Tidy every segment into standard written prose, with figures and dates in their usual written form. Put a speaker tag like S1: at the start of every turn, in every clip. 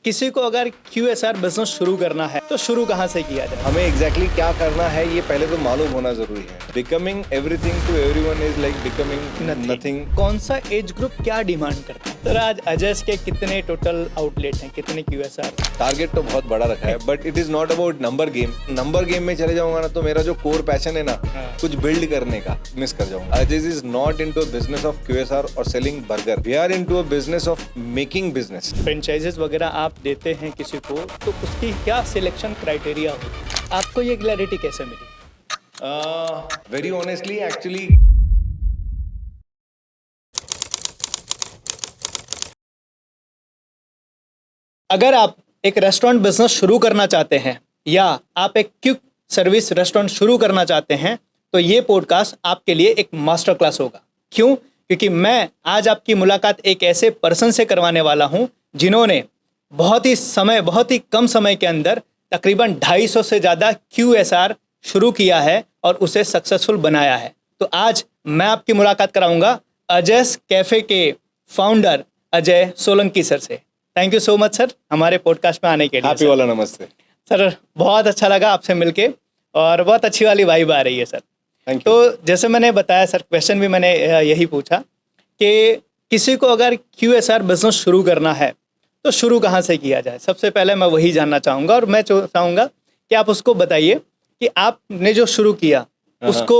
S1: किसी को अगर QSR बिजनेस शुरू करना है तो शुरू कहाँ से किया जाए?
S2: हमें एग्जैक्टली क्या करना है ये पहले तो मालूम होना जरूरी है। Becoming everything to everyone is like becoming nothing.
S1: कौन सा एज ग्रुप क्या डिमांड करता है? सर आज अजस के कितने टोटल आउटलेट हैं, कितने QSR?
S2: टारगेट तो बहुत बड़ा रखा है but it is not about number game. Number game में चले जाऊंगा ना तो मेरा जो कोर पैशन है ना कुछ बिल्ड करने का मिस कर जाऊंगा। अजस is not into business of QSR और selling burger. We are into a business of making business.
S1: Franchises वगैरह आप देते हैं किसी को तो उसकी क्या सिलेक्शन क्राइटेरिया होती है? आपको ये क्लैरिटी कैसे मिली?
S2: वेरी ऑनेस्टली एक्चुअली
S1: अगर आप एक रेस्टोरेंट बिजनेस शुरू करना चाहते हैं या आप एक क्विक सर्विस रेस्टोरेंट शुरू करना चाहते हैं तो ये पॉडकास्ट आपके लिए एक मास्टर क्लास होगा। क्यों? क्योंकि मैं आज आपकी मुलाकात एक ऐसे पर्सन से करवाने वाला हूं जिन्होंने बहुत ही कम समय के अंदर तकरीबन 250 से ज़्यादा QSR शुरू किया है और उसे सक्सेसफुल बनाया है। तो आज मैं आपकी मुलाकात कराऊंगा अजस कैफ़े के फाउंडर अजय सोलंकी सर से। Thank you so much sir हमारे पॉडकास्ट में आने के लिए।
S2: हैप्पी वाला नमस्ते
S1: सर, बहुत अच्छा लगा आपसे मिलके और बहुत अच्छी वाली वाइब आ रही है सर।
S2: Thank you.
S1: तो जैसे मैंने बताया सर, क्वेश्चन भी मैंने यही पूछा कि किसी को अगर QSR बिजनेस शुरू करना है तो शुरू कहाँ से किया जाए। सबसे पहले मैं वही जानना चाहूँगा और मैं चाहूँगा कि आप उसको बताइए कि आपने जो शुरू किया उसको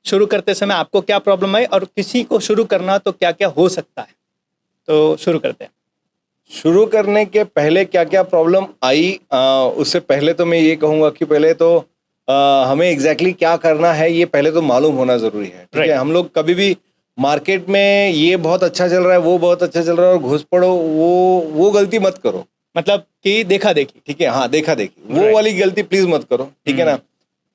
S1: शुरू करते समय आपको क्या प्रॉब्लम आई और किसी को शुरू करना तो क्या क्या हो सकता है। तो शुरू करते हैं।
S2: शुरू करने के पहले क्या क्या प्रॉब्लम आई, उससे पहले तो मैं ये कहूँगा कि पहले तो हमें एग्जैक्टली क्या करना है ये पहले तो मालूम होना ज़रूरी है। ठीक है, हम लोग कभी भी मार्केट में ये बहुत अच्छा चल रहा है वो बहुत अच्छा चल रहा है और घुस पड़ो, वो गलती मत करो।
S1: मतलब कि देखा देखी।
S2: ठीक है, हाँ देखा देखी वो वाली गलती प्लीज मत करो। ठीक है ना।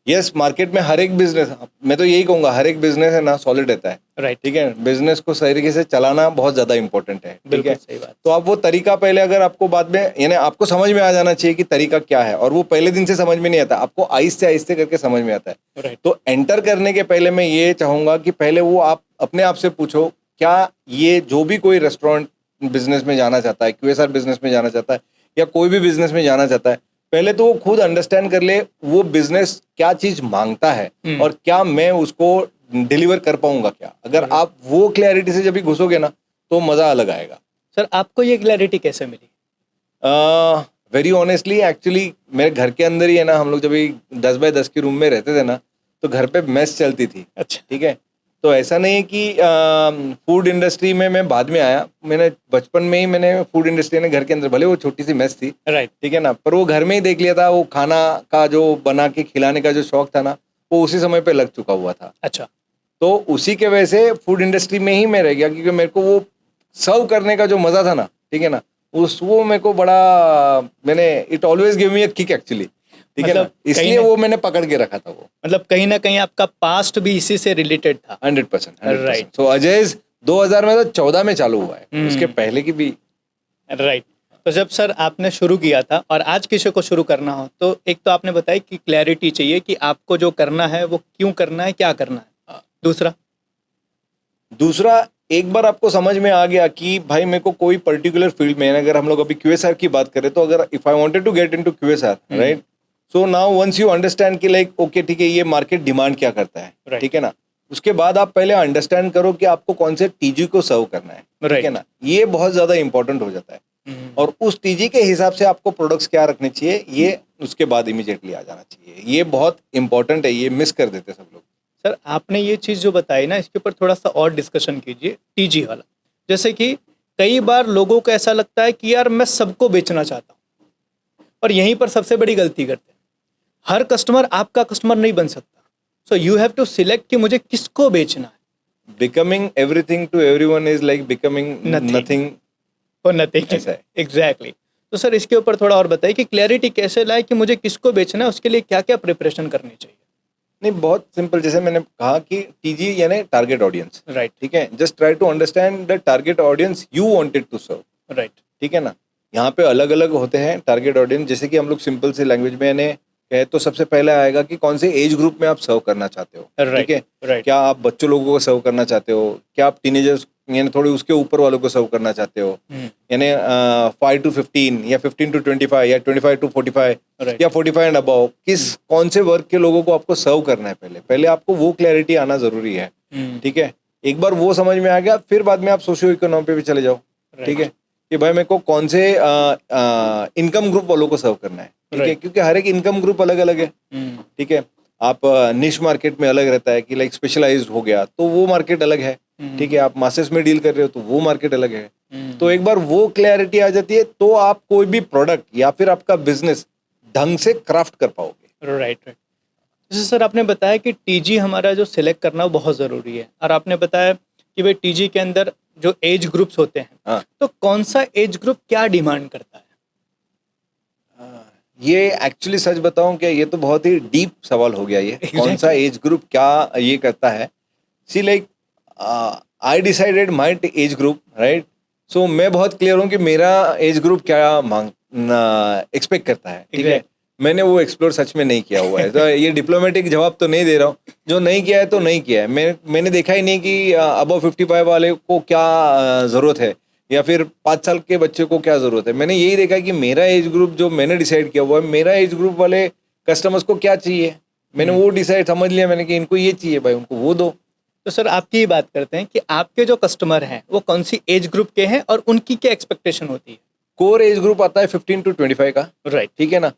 S2: यस, मार्केट में हर एक बिजनेस, मैं तो यही कहूंगा हर एक बिजनेस है ना सॉलिड रहता है।
S1: राइट।
S2: ठीक है, बिजनेस को सही तरीके से चलाना बहुत ज्यादा इंपॉर्टेंट है। ठीक है,
S1: सही बात।
S2: तो आप वो तरीका पहले अगर आपको बाद में यानी आपको समझ में आ जाना चाहिए कि तरीका क्या है और वो पहले दिन से समझ में नहीं आता, आपको आहिस्ते आहिस्ते करके समझ में आता है।
S1: राइट।
S2: तो एंटर करने के पहले मैं ये चाहूंगा कि पहले वो आप अपने आप से पूछो, क्या ये जो भी कोई रेस्टोरेंट बिजनेस में जाना चाहता है, QSR बिजनेस में जाना चाहता है या कोई भी बिजनेस में जाना चाहता है, पहले तो वो खुद अंडरस्टैंड कर ले वो बिजनेस क्या चीज मांगता है और क्या मैं उसको डिलीवर कर पाऊंगा क्या। अगर आप वो क्लैरिटी से जब भी घुसोगे ना तो मजा अलग आएगा।
S1: सर आपको ये क्लैरिटी कैसे मिली?
S2: वेरी ऑनेस्टली एक्चुअली मेरे घर के अंदर ही है ना, हम लोग जब 10 बाय 10 के रूम में रहते थे ना तो घर पे मेस चलती थी।
S1: अच्छा।
S2: ठीक है, तो ऐसा नहीं है कि फूड इंडस्ट्री में मैं बाद में आया, मैंने बचपन में ही मैंने फूड इंडस्ट्री ने घर के अंदर, भले वो छोटी सी मेस थी।
S1: राइट।
S2: ठीक है ना, पर वो घर में ही देख लिया था। वो खाना का जो बना के खिलाने का जो शौक था ना वो उसी समय पे लग चुका हुआ था।
S1: अच्छा।
S2: तो उसी के वजह से फूड इंडस्ट्री में ही मैं रह गया क्योंकि मेरे को वो सर्व करने का जो मजा था ना, ठीक है ना, वो मेरे को बड़ा, मैंने it always give me a kick actually. ठीक है ना, इसलिए वो मैंने पकड़ के रखा था। वो
S1: मतलब कहीं ना कहीं आपका पास्ट भी इसी से रिलेटेड था।
S2: 100%।
S1: राइट।
S2: सो अजय 2000 में तो 14 में चालू हुआ है, उसके पहले की भी।
S1: राइट। तो जब सर आपने शुरू किया था और आज किसी को शुरू करना हो तो एक तो आपने बताया कि क्लैरिटी चाहिए कि आपको जो करना है वो क्यों करना है, क्या करना है।
S2: दूसरा एक बार आपको समझ में आ गया कि भाई मेरे को कोई पर्टिकुलर फील्ड में, अगर हम लोग अभी QSR की बात करें तो अगर if I wanted to get into QSR, right, so now once you understand कि लाइक ओके ठीक है ये मार्केट डिमांड क्या करता है। ठीक है ना, उसके बाद आप पहले अंडरस्टैंड करो कि आपको कौन से TG को सर्व करना है। ठीक है ना, ये बहुत ज्यादा इंपॉर्टेंट हो जाता है और उस TG के हिसाब से आपको प्रोडक्ट्स क्या रखने चाहिए ये उसके बाद इमीडिएटली आ जाना चाहिए। ये बहुत इंपॉर्टेंट है, ये मिस कर देते सब लोग।
S1: सर आपने ये चीज़ जो बताई ना इसके ऊपर थोड़ा सा और डिस्कशन कीजिए। TG वाला, जैसे कि कई बार लोगों को ऐसा लगता है कि यार मैं सबको बेचना चाहता हूँ और यहीं पर सबसे बड़ी गलती करते हैं। हर कस्टमर आपका कस्टमर नहीं बन सकता। So you have to select कि मुझे किसको बेचना है।
S2: Becoming everything to everyone is like becoming nothing
S1: और नथिंग।
S2: ऐसा है।
S1: एग्जैक्टली। तो सर इसके ऊपर थोड़ा और बताइए कि क्लैरिटी कैसे लाए कि मुझे किसको बेचना है, उसके लिए क्या क्या प्रिपरेशन करनी चाहिए।
S2: नहीं, बहुत सिंपल, जैसे मैंने कहा कि TG यानी टारगेट ऑडियंस।
S1: राइट।
S2: ठीक है, just try to understand the target audience you wanted to serve.
S1: Right.
S2: ठीक है ना, यहाँ पे अलग अलग होते हैं टारगेट ऑडियंस। जैसे कि हम लोग सिंपल से लैंग्वेज में यानी कहे तो सबसे पहले आएगा कि कौन से एज ग्रुप में आप सर्व करना चाहते हो। ठीक है, क्या आप बच्चों लोगों को सर्व करना चाहते हो, क्या आप टीनेजर्स यानी थोड़े उसके ऊपर वालों को सर्व करना चाहते हो, यानी 5 to 15 या 15 to 25 या 25 to 45
S1: Right.
S2: या 45 एंड अबव, कौन से वर्ग के लोगों को आपको सर्व करना है, पहले आपको वो क्लैरिटी आना जरूरी है। ठीक है, एक बार वो समझ में आ गया, फिर बाद में आप सोशियो इकोनॉमी पे भी चले जाओ। ठीक है, कि भाई मेरे को कौन से इनकम ग्रुप वालों को सर्व करना है। ठीक है,
S1: Right.
S2: क्योंकि हर एक इनकम ग्रुप अलग अलग है। ठीक है, आप निश मार्केट में अलग रहता है कि लाइक स्पेशलाइज्ड हो गया तो वो मार्केट अलग है। ठीक है, आप मासेस में डील कर रहे हो तो वो मार्केट अलग है। तो एक बार वो क्लैरिटी आ जाती है तो आप कोई भी प्रोडक्ट या फिर आपका बिजनेस ढंग से क्राफ्ट कर पाओगे।
S1: राइट। जैसे सर आपने बताया कि टीजी हमारा जो सिलेक्ट करना वो बहुत ज़रूरी है, और आपने बताया कि भाई टीजी के अंदर जो एज ग्रुप्स होते हैं,
S2: हाँ।
S1: तो कौन सा एज ग्रुप क्या डिमांड करता है?
S2: ये एक्चुअली सच बताऊं क्या, ये तो बहुत ही डीप सवाल हो गया। ये कौन सा एज ग्रुप क्या ये करता है। See like I decided my age group, right. So मैं बहुत क्लियर हूँ कि मेरा एज ग्रुप क्या एक्सपेक्ट करता है। ठीक है,
S1: Exactly.
S2: मैंने वो एक्सप्लोर सच में नहीं किया हुआ है, तो ये डिप्लोमेटिक जवाब तो नहीं दे रहा हूँ। जो नहीं किया है तो नहीं किया है। मैंने देखा ही नहीं कि अबव 55 वाले को क्या ज़रूरत है या फिर 5 साल के बच्चे को क्या ज़रूरत है। मैंने यही देखा कि मेरा एज ग्रुप जो मैंने डिसाइड किया हुआ है, मेरा एज ग्रुप वाले कस्टमर्स को क्या चाहिए, मैंने वो डिसाइड समझ लिया मैंने कि इनको ये चाहिए भाई, उनको वो दो।
S1: तो सर आपकी ही बात करते हैं कि आपके जो कस्टमर हैं वो कौन सी एज ग्रुप के हैं और उनकी क्या एक्सपेक्टेशन होती है?
S2: कोर एज ग्रुप आता है 15 to 25 का।
S1: राइट।
S2: ठीक है ना।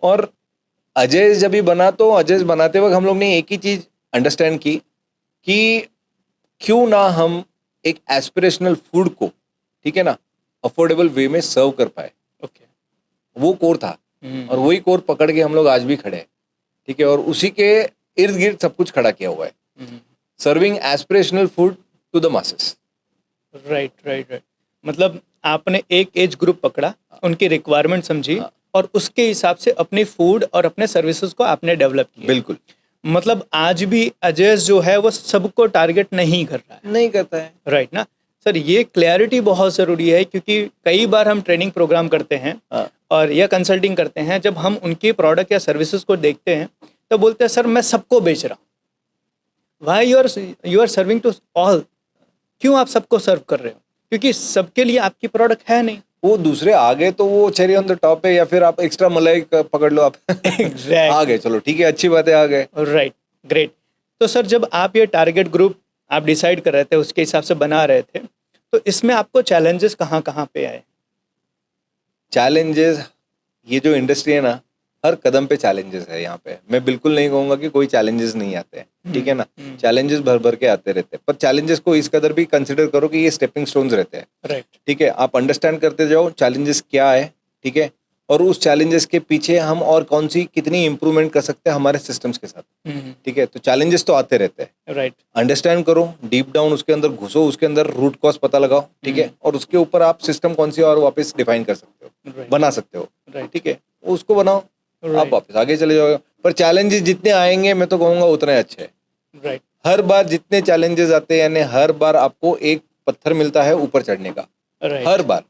S2: और अजय जब भी बना तो अजय बनाते वक्त हम लोग ने एक ही चीज़ अंडरस्टैंड की कि क्यों ना हम एक एस्पिरेशनल फूड को, ठीक है ना, अफोर्डेबल वे में सर्व कर पाए।
S1: ओके।
S2: वो कोर था और वही कोर पकड़ के हम लोग आज भी खड़े हैं। ठीक है, और उसी के इर्द गिर्द सब कुछ खड़ा किया हुआ है, serving aspirational food to the masses.
S1: Right. मतलब आपने एक एज ग्रुप पकड़ा, उनकी रिक्वायरमेंट समझी और उसके हिसाब से अपनी फूड और अपने सर्विसेज को आपने डेवलप किया।
S2: बिल्कुल।
S1: मतलब आज भी अजय जो है वो सबको टारगेट नहीं कर रहा है।
S2: नहीं करता है।
S1: राइट ना सर, ये क्लैरिटी बहुत ज़रूरी है, क्योंकि कई बार हम ट्रेनिंग प्रोग्राम करते हैं और या कंसल्टिंग करते हैं, जब हम उनके प्रोडक्ट या सर्विसेज को देखते हैं तो बोलते हैं सर मैं सबको बेच रहा हूँ। Why you are serving to all? क्यों आप सबको सर्व कर रहे हो? क्योंकि सबके लिए आपकी प्रोडक्ट है नहीं।
S2: वो दूसरे आ गए तो वो चेरी ऑन द टॉप है, या फिर आप एक्स्ट्रा मलाई पकड़ लो आप।
S1: Exactly.
S2: आ गए, चलो ठीक है, अच्छी बात है, आ गए।
S1: Right, great. तो सर जब आप ये टारगेट ग्रुप आप डिसाइड कर रहे थे, उसके हिसाब से बना रहे थे, तो इसमें आपको चैलेंजेस कहाँ कहाँ पे आए?
S2: चैलेंजेस, ये जो इंडस्ट्री है ना, हर कदम पे चैलेंजेस है। यहाँ पे मैं बिल्कुल नहीं कहूंगा कि कोई चैलेंजेस नहीं आते हैं। ठीक है ना, चैलेंजेस भर भर के आते रहते हैं, पर चैलेंजेस को इस कदर भी कंसिडर करो कि ये स्टेपिंग स्टोन्स रहते हैं।
S1: राइट।
S2: ठीक है, आप अंडरस्टैंड करते जाओ चैलेंजेस क्या है। ठीक है, और उस चैलेंजेस के पीछे हम और कौन सी कितनी इंप्रूवमेंट कर सकते हैं हमारे सिस्टम्स के साथ। ठीक है, तो चैलेंजेस तो आते रहते हैं।
S1: राइट।
S2: अंडरस्टैंड करो, डीप डाउन उसके अंदर घुसो, उसके अंदर रूट कॉज पता लगाओ। ठीक है, और उसके ऊपर आप सिस्टम कौन सी और वापस डिफाइन कर सकते हो,
S1: Right.
S2: बना सकते हो।
S1: Right.
S2: ठीक है, उसको बनाओ,
S1: Right.
S2: आप वापस आगे चले जाओगे। पर चैलेंजेस जितने आएंगे मैं तो कहूँगा उतने अच्छे हैं।
S1: राइट।
S2: हर बार जितने चैलेंजेस आते हैं, यानी हर बार आपको एक पत्थर मिलता है ऊपर चढ़ने का।
S1: राइट।
S2: हर बार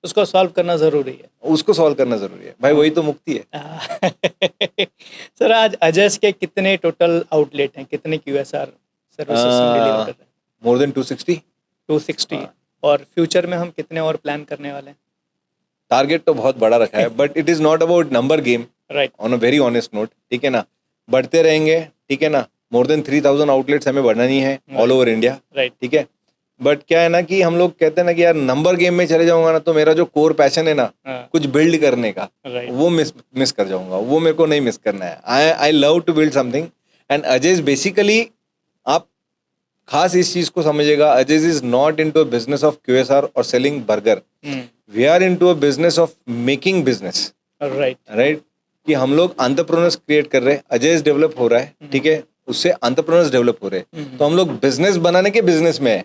S1: उसको सॉल्व करना जरूरी है।
S2: उसको सॉल्व करना जरूरी है भाई, वही तो मुक्ति है।
S1: सर आज अजय के कितने टोटल आउटलेट हैं, कितने QSR सर्विसेज डिलीवर कर रहे हैं?
S2: More than 260।
S1: 260। और फ्यूचर में हम कितने और प्लान करने वाले हैं?
S2: टारगेट तो बहुत बड़ा रखा है, but it is not about number game,
S1: right.
S2: On a very honest note. ठीक है ना, बढ़ते रहेंगे। ठीक है ना, मोर देन 3000 आउटलेट्स हमें बढ़ानी है ऑल ओवर इंडिया।
S1: राइट।
S2: ठीक है, बट क्या है ना कि हम लोग कहते हैं ना कि यार नंबर गेम में चले जाऊंगा ना तो मेरा जो कोर पैशन है ना कुछ बिल्ड करने का,
S1: Right.
S2: वो मिस कर जाऊंगा। वो मेरे को नहीं मिस करना है। I love to build something and Ajay basically, आप खास इस चीज को समझिएगा, Ajay is not into a business of QSR और selling burger. We are into a business of making business.
S1: Right.
S2: Right, कि हम लोग एंटरप्रेन्योर्स क्रिएट कर रहे हैं, अजय डेवलप हो रहा है। ठीक है, उससे एंटरप्रेन्योर्स डेवलप हो रहे हैं। तो हम लोग बिजनेस बनाने के बिजनेस में है,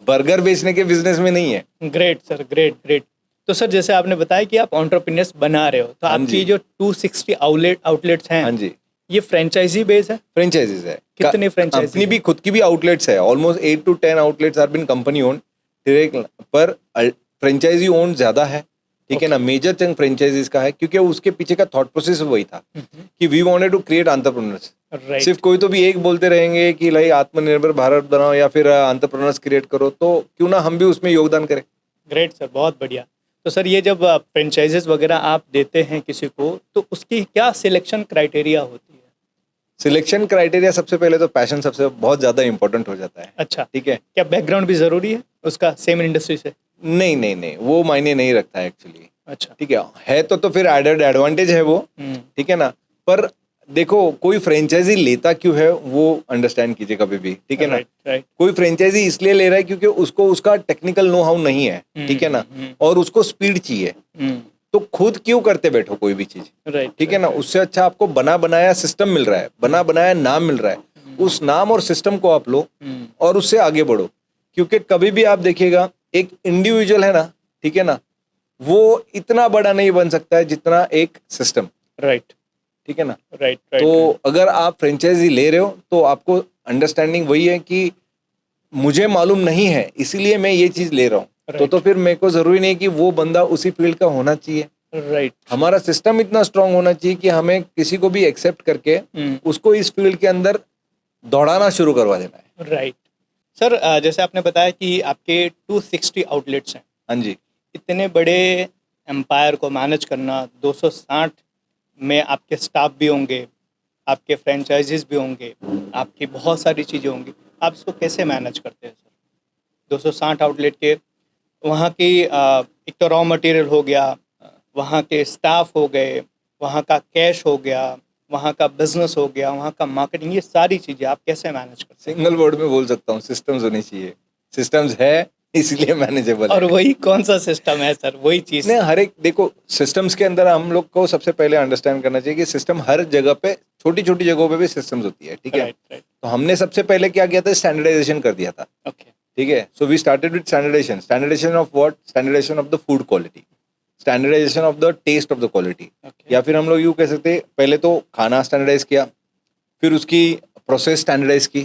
S2: बर्गर बेचने के बिजनेस में नहीं है।
S1: Great sir, great. तो सर जैसे आपने बताया कि आप एंटरप्रेन्योर्स बना रहे हो, तो आपकी जो 260 आउटलेट्स हैं,
S2: हाँ जी,
S1: ये फ्रेंचाइजी बेस है?
S2: फ्रेंचाइजीज है।
S1: कितने फ्रेंचाइजी?
S2: अपनी भी खुद की भी आउटलेट्स है, almost 8 to 10 outlets are been company owned direct, पर फ्रेंचाइजी ओन्ड ज्यादा है। ठीक है ना, मेजर चंक फ्रेंचाइजीज का है, क्योंकि उसके पीछे का थॉट प्रोसेस वही था कि we wanted to create entrepreneurs.
S1: Right.
S2: सिर्फ कोई तो भी एक बोलते रहेंगे कि लाइक आत्मनिर्भर भारत बनाओ या फिर एंटरप्रेन्योर्स क्रिएट करो, तो क्यों ना हम भी उसमें योगदान करें।
S1: ग्रेट सर, बहुत बढ़िया। तो सर ये जब फ्रेंचाइजेस वगैरह आप देते हैं किसी को, तो उसकी क्या सिलेक्शन क्राइटेरिया होती है?
S2: सिलेक्शन क्राइटेरिया सबसे पहले तो पैशन सबसे बहुत ज्यादा इंपॉर्टेंट हो जाता है।
S1: अच्छा,
S2: ठीक है।
S1: क्या बैकग्राउंड भी ज़रूरी है उसका सेम इंडस्ट्री से?
S2: नहीं नहीं नहीं, वो मायने नहीं रखता है एक्चुअली।
S1: अच्छा।
S2: ठीक है तो फिर एडेड एडवांटेज है वो। ठीक है ना। पर देखो, कोई फ्रेंचाइजी लेता क्यों है वो अंडरस्टैंड कीजिए कभी भी। ठीक है ना।
S1: Right right.
S2: कोई फ्रेंचाइजी इसलिए ले रहा है क्योंकि उसको उसका टेक्निकल नो हाउ नहीं है। ठीक है ना। और उसको स्पीड चाहिए, तो खुद क्यों करते बैठो कोई भी चीज।
S1: राइट।
S2: ठीक है ना। उससे अच्छा आपको बना बनाया सिस्टम मिल रहा है, बना बनाया नाम मिल रहा है, उस नाम और सिस्टम को आप लो और उससे आगे बढ़ो। क्योंकि कभी भी आप देखिएगा, एक इंडिविजुअल है ना, ठीक है ना, वो इतना बड़ा नहीं बन सकता है जितना एक सिस्टम।
S1: राइट
S2: ठीक है ना।
S1: Right right.
S2: तो अगर आप फ्रेंचाइजी ले रहे हो तो आपको अंडरस्टैंडिंग वही है कि मुझे मालूम नहीं है इसीलिए मैं ये चीज ले रहा हूँ। तो फिर मेरे को जरूरी नहीं कि वो बंदा उसी फील्ड का होना चाहिए।
S1: राइट।
S2: हमारा सिस्टम इतना स्ट्रांग होना चाहिए कि हमें किसी को भी एक्सेप्ट करके उसको इस फील्ड के अंदर दौड़ाना शुरू करवा देना है।
S1: राइट। सर जैसे आपने बताया कि आपके 260 आउटलेट्स हैं।
S2: हाँ जी।
S1: इतने बड़े एम्पायर को मैनेज करना, 260 में आपके स्टाफ भी होंगे, आपके फ्रेंचाइजीज भी होंगे, आपकी बहुत सारी चीज़ें होंगी, आप इसको कैसे मैनेज करते हैं सर? 260 आउटलेट के वहाँ की एक तो रॉ मटेरियल हो गया, वहाँ के स्टाफ हो गए, वहाँ का कैश हो गया, वहाँ का बिजनेस हो गया, वहाँ का मार्केटिंग, ये सारी चीज़ें आप कैसे मैनेज करते हैं?
S2: सिंगल वर्ड में बोल सकता हूँ, सिस्टम्स होनी चाहिए। सिस्टम्स है इसलिए मैनेजेबल
S1: और
S2: है।
S1: वही कौन सा सिस्टम है सर? वही चीज़।
S2: नहीं, हर एक देखो सिस्टम्स के अंदर हम लोग को सबसे पहले अंडरस्टैंड करना चाहिए कि सिस्टम हर जगह पे, छोटी छोटी जगहों पे भी सिस्टम्स होती है। ठीक है।
S1: Right right.
S2: तो हमने सबसे पहले क्या किया था, स्टैंडर्डाइजेशन कर दिया था।
S1: ओके।
S2: ठीक है। So we started with standardisation. Standardisation of what? Standardisation of the food quality, standardisation of the taste of the quality.
S1: Okay.
S2: या फिर हम लोग यूँ कह सकते हैं, पहले तो खाना स्टैंडर्डाइज किया, फिर उसकी प्रोसेस स्टैंडर्डाइज की,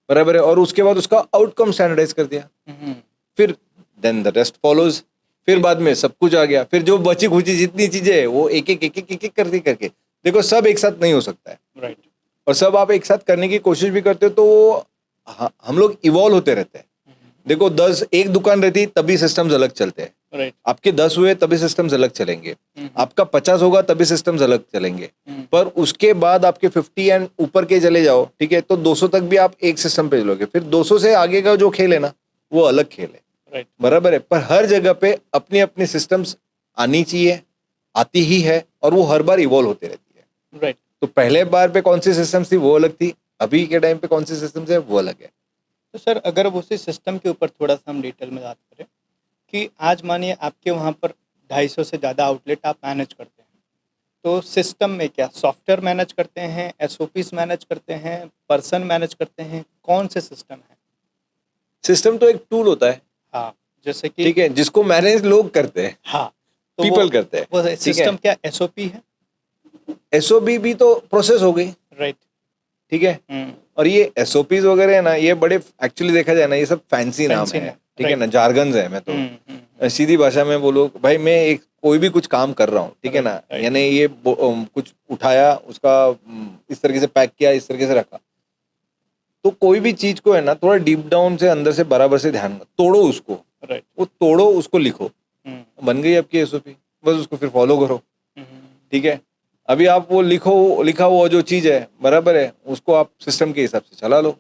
S2: बराबर है, और उसके बाद उसका आउटकम स्टैंडर्डाइज कर दिया। फिर देन द रेस्ट फॉलोज। फिर बाद में सब कुछ आ गया। फिर जो बची खुची जितनी चीजें है वो एक एक एक एक एक एक करके देखो, सब एक साथ नहीं हो सकता है।
S1: राइट।
S2: और सब आप एक साथ करने की कोशिश भी करते हो तो वो हम लोग इवॉल्व होते रहते हैं। देखो 10 एक दुकान रहती तभी सिस्टम्स अलग चलते हैं।
S1: राइट।
S2: आपके 10 हुए तभी सिस्टम्स अलग चलेंगे। आपका 50 होगा तभी सिस्टम्स अलग चलेंगे। पर उसके बाद आपके 50 एंड ऊपर के चले जाओ, ठीक है, तो 200 तक भी आप एक सिस्टम पे चलोगे। फिर 200 से आगे का जो खेल है ना, वो अलग खेल है।
S1: राइट।
S2: बराबर है। पर हर जगह पे अपनी अपनी सिस्टम्स आनी चाहिए, आती ही है, और वो हर बार इवॉल्व होती रहती है।
S1: राइट।
S2: तो पहले बार पे कौन सी सिस्टम्स थी वो अलग थी, अभी के टाइम पे कौन सी सिस्टम्स है वो अलग है।
S1: तो सर अगर अब उसी सिस्टम के ऊपर थोड़ा सा हम डिटेल में बात करें कि आज मानिए आपके वहाँ पर 250 से ज़्यादा आउटलेट आप मैनेज करते हैं, तो सिस्टम में क्या सॉफ्टवेयर मैनेज करते हैं, एसओपीज मैनेज करते हैं, पर्सन मैनेज करते हैं, कौन से सिस्टम है?
S2: सिस्टम तो एक टूल होता है।
S1: हाँ, जैसे कि
S2: ठीक है, जिसको मैनेज लोग करते हैं,
S1: हाँ, तो
S2: पीपल करते हैं।
S1: वो सिस्टम क्या एसओपी है?
S2: एसओपी भी तो प्रोसेस हो गई।
S1: राइट।
S2: ठीक है। और ये एसओपीज वगैरह है ना, ये बड़े एक्चुअली देखा जाए ना, ये सब फैंसी नाम
S1: Fancy
S2: है।
S1: नाम,
S2: ठीक है
S1: right.
S2: ना, जार्गन्स है। मैं तो सीधी भाषा में बोलो भाई, मैं एक कोई भी कुछ काम कर रहा हूँ, ठीक है ना,
S1: Right.
S2: यानी ये कुछ उठाया, उसका इस तरीके से पैक किया, इस तरीके से रखा, तो कोई भी चीज को है ना थोड़ा डीप डाउन से अंदर से बराबर से ध्यान तोड़ो उसको।
S1: राइट।
S2: वो तोड़ो, उसको लिखो, बन गई आपकी एसओपी। बस उसको फिर फॉलो करो। ठीक है। अभी आप वो लिखा हुआ जो चीज है, बराबर है, उसको आप सिस्टम के हिसाब से चला लो।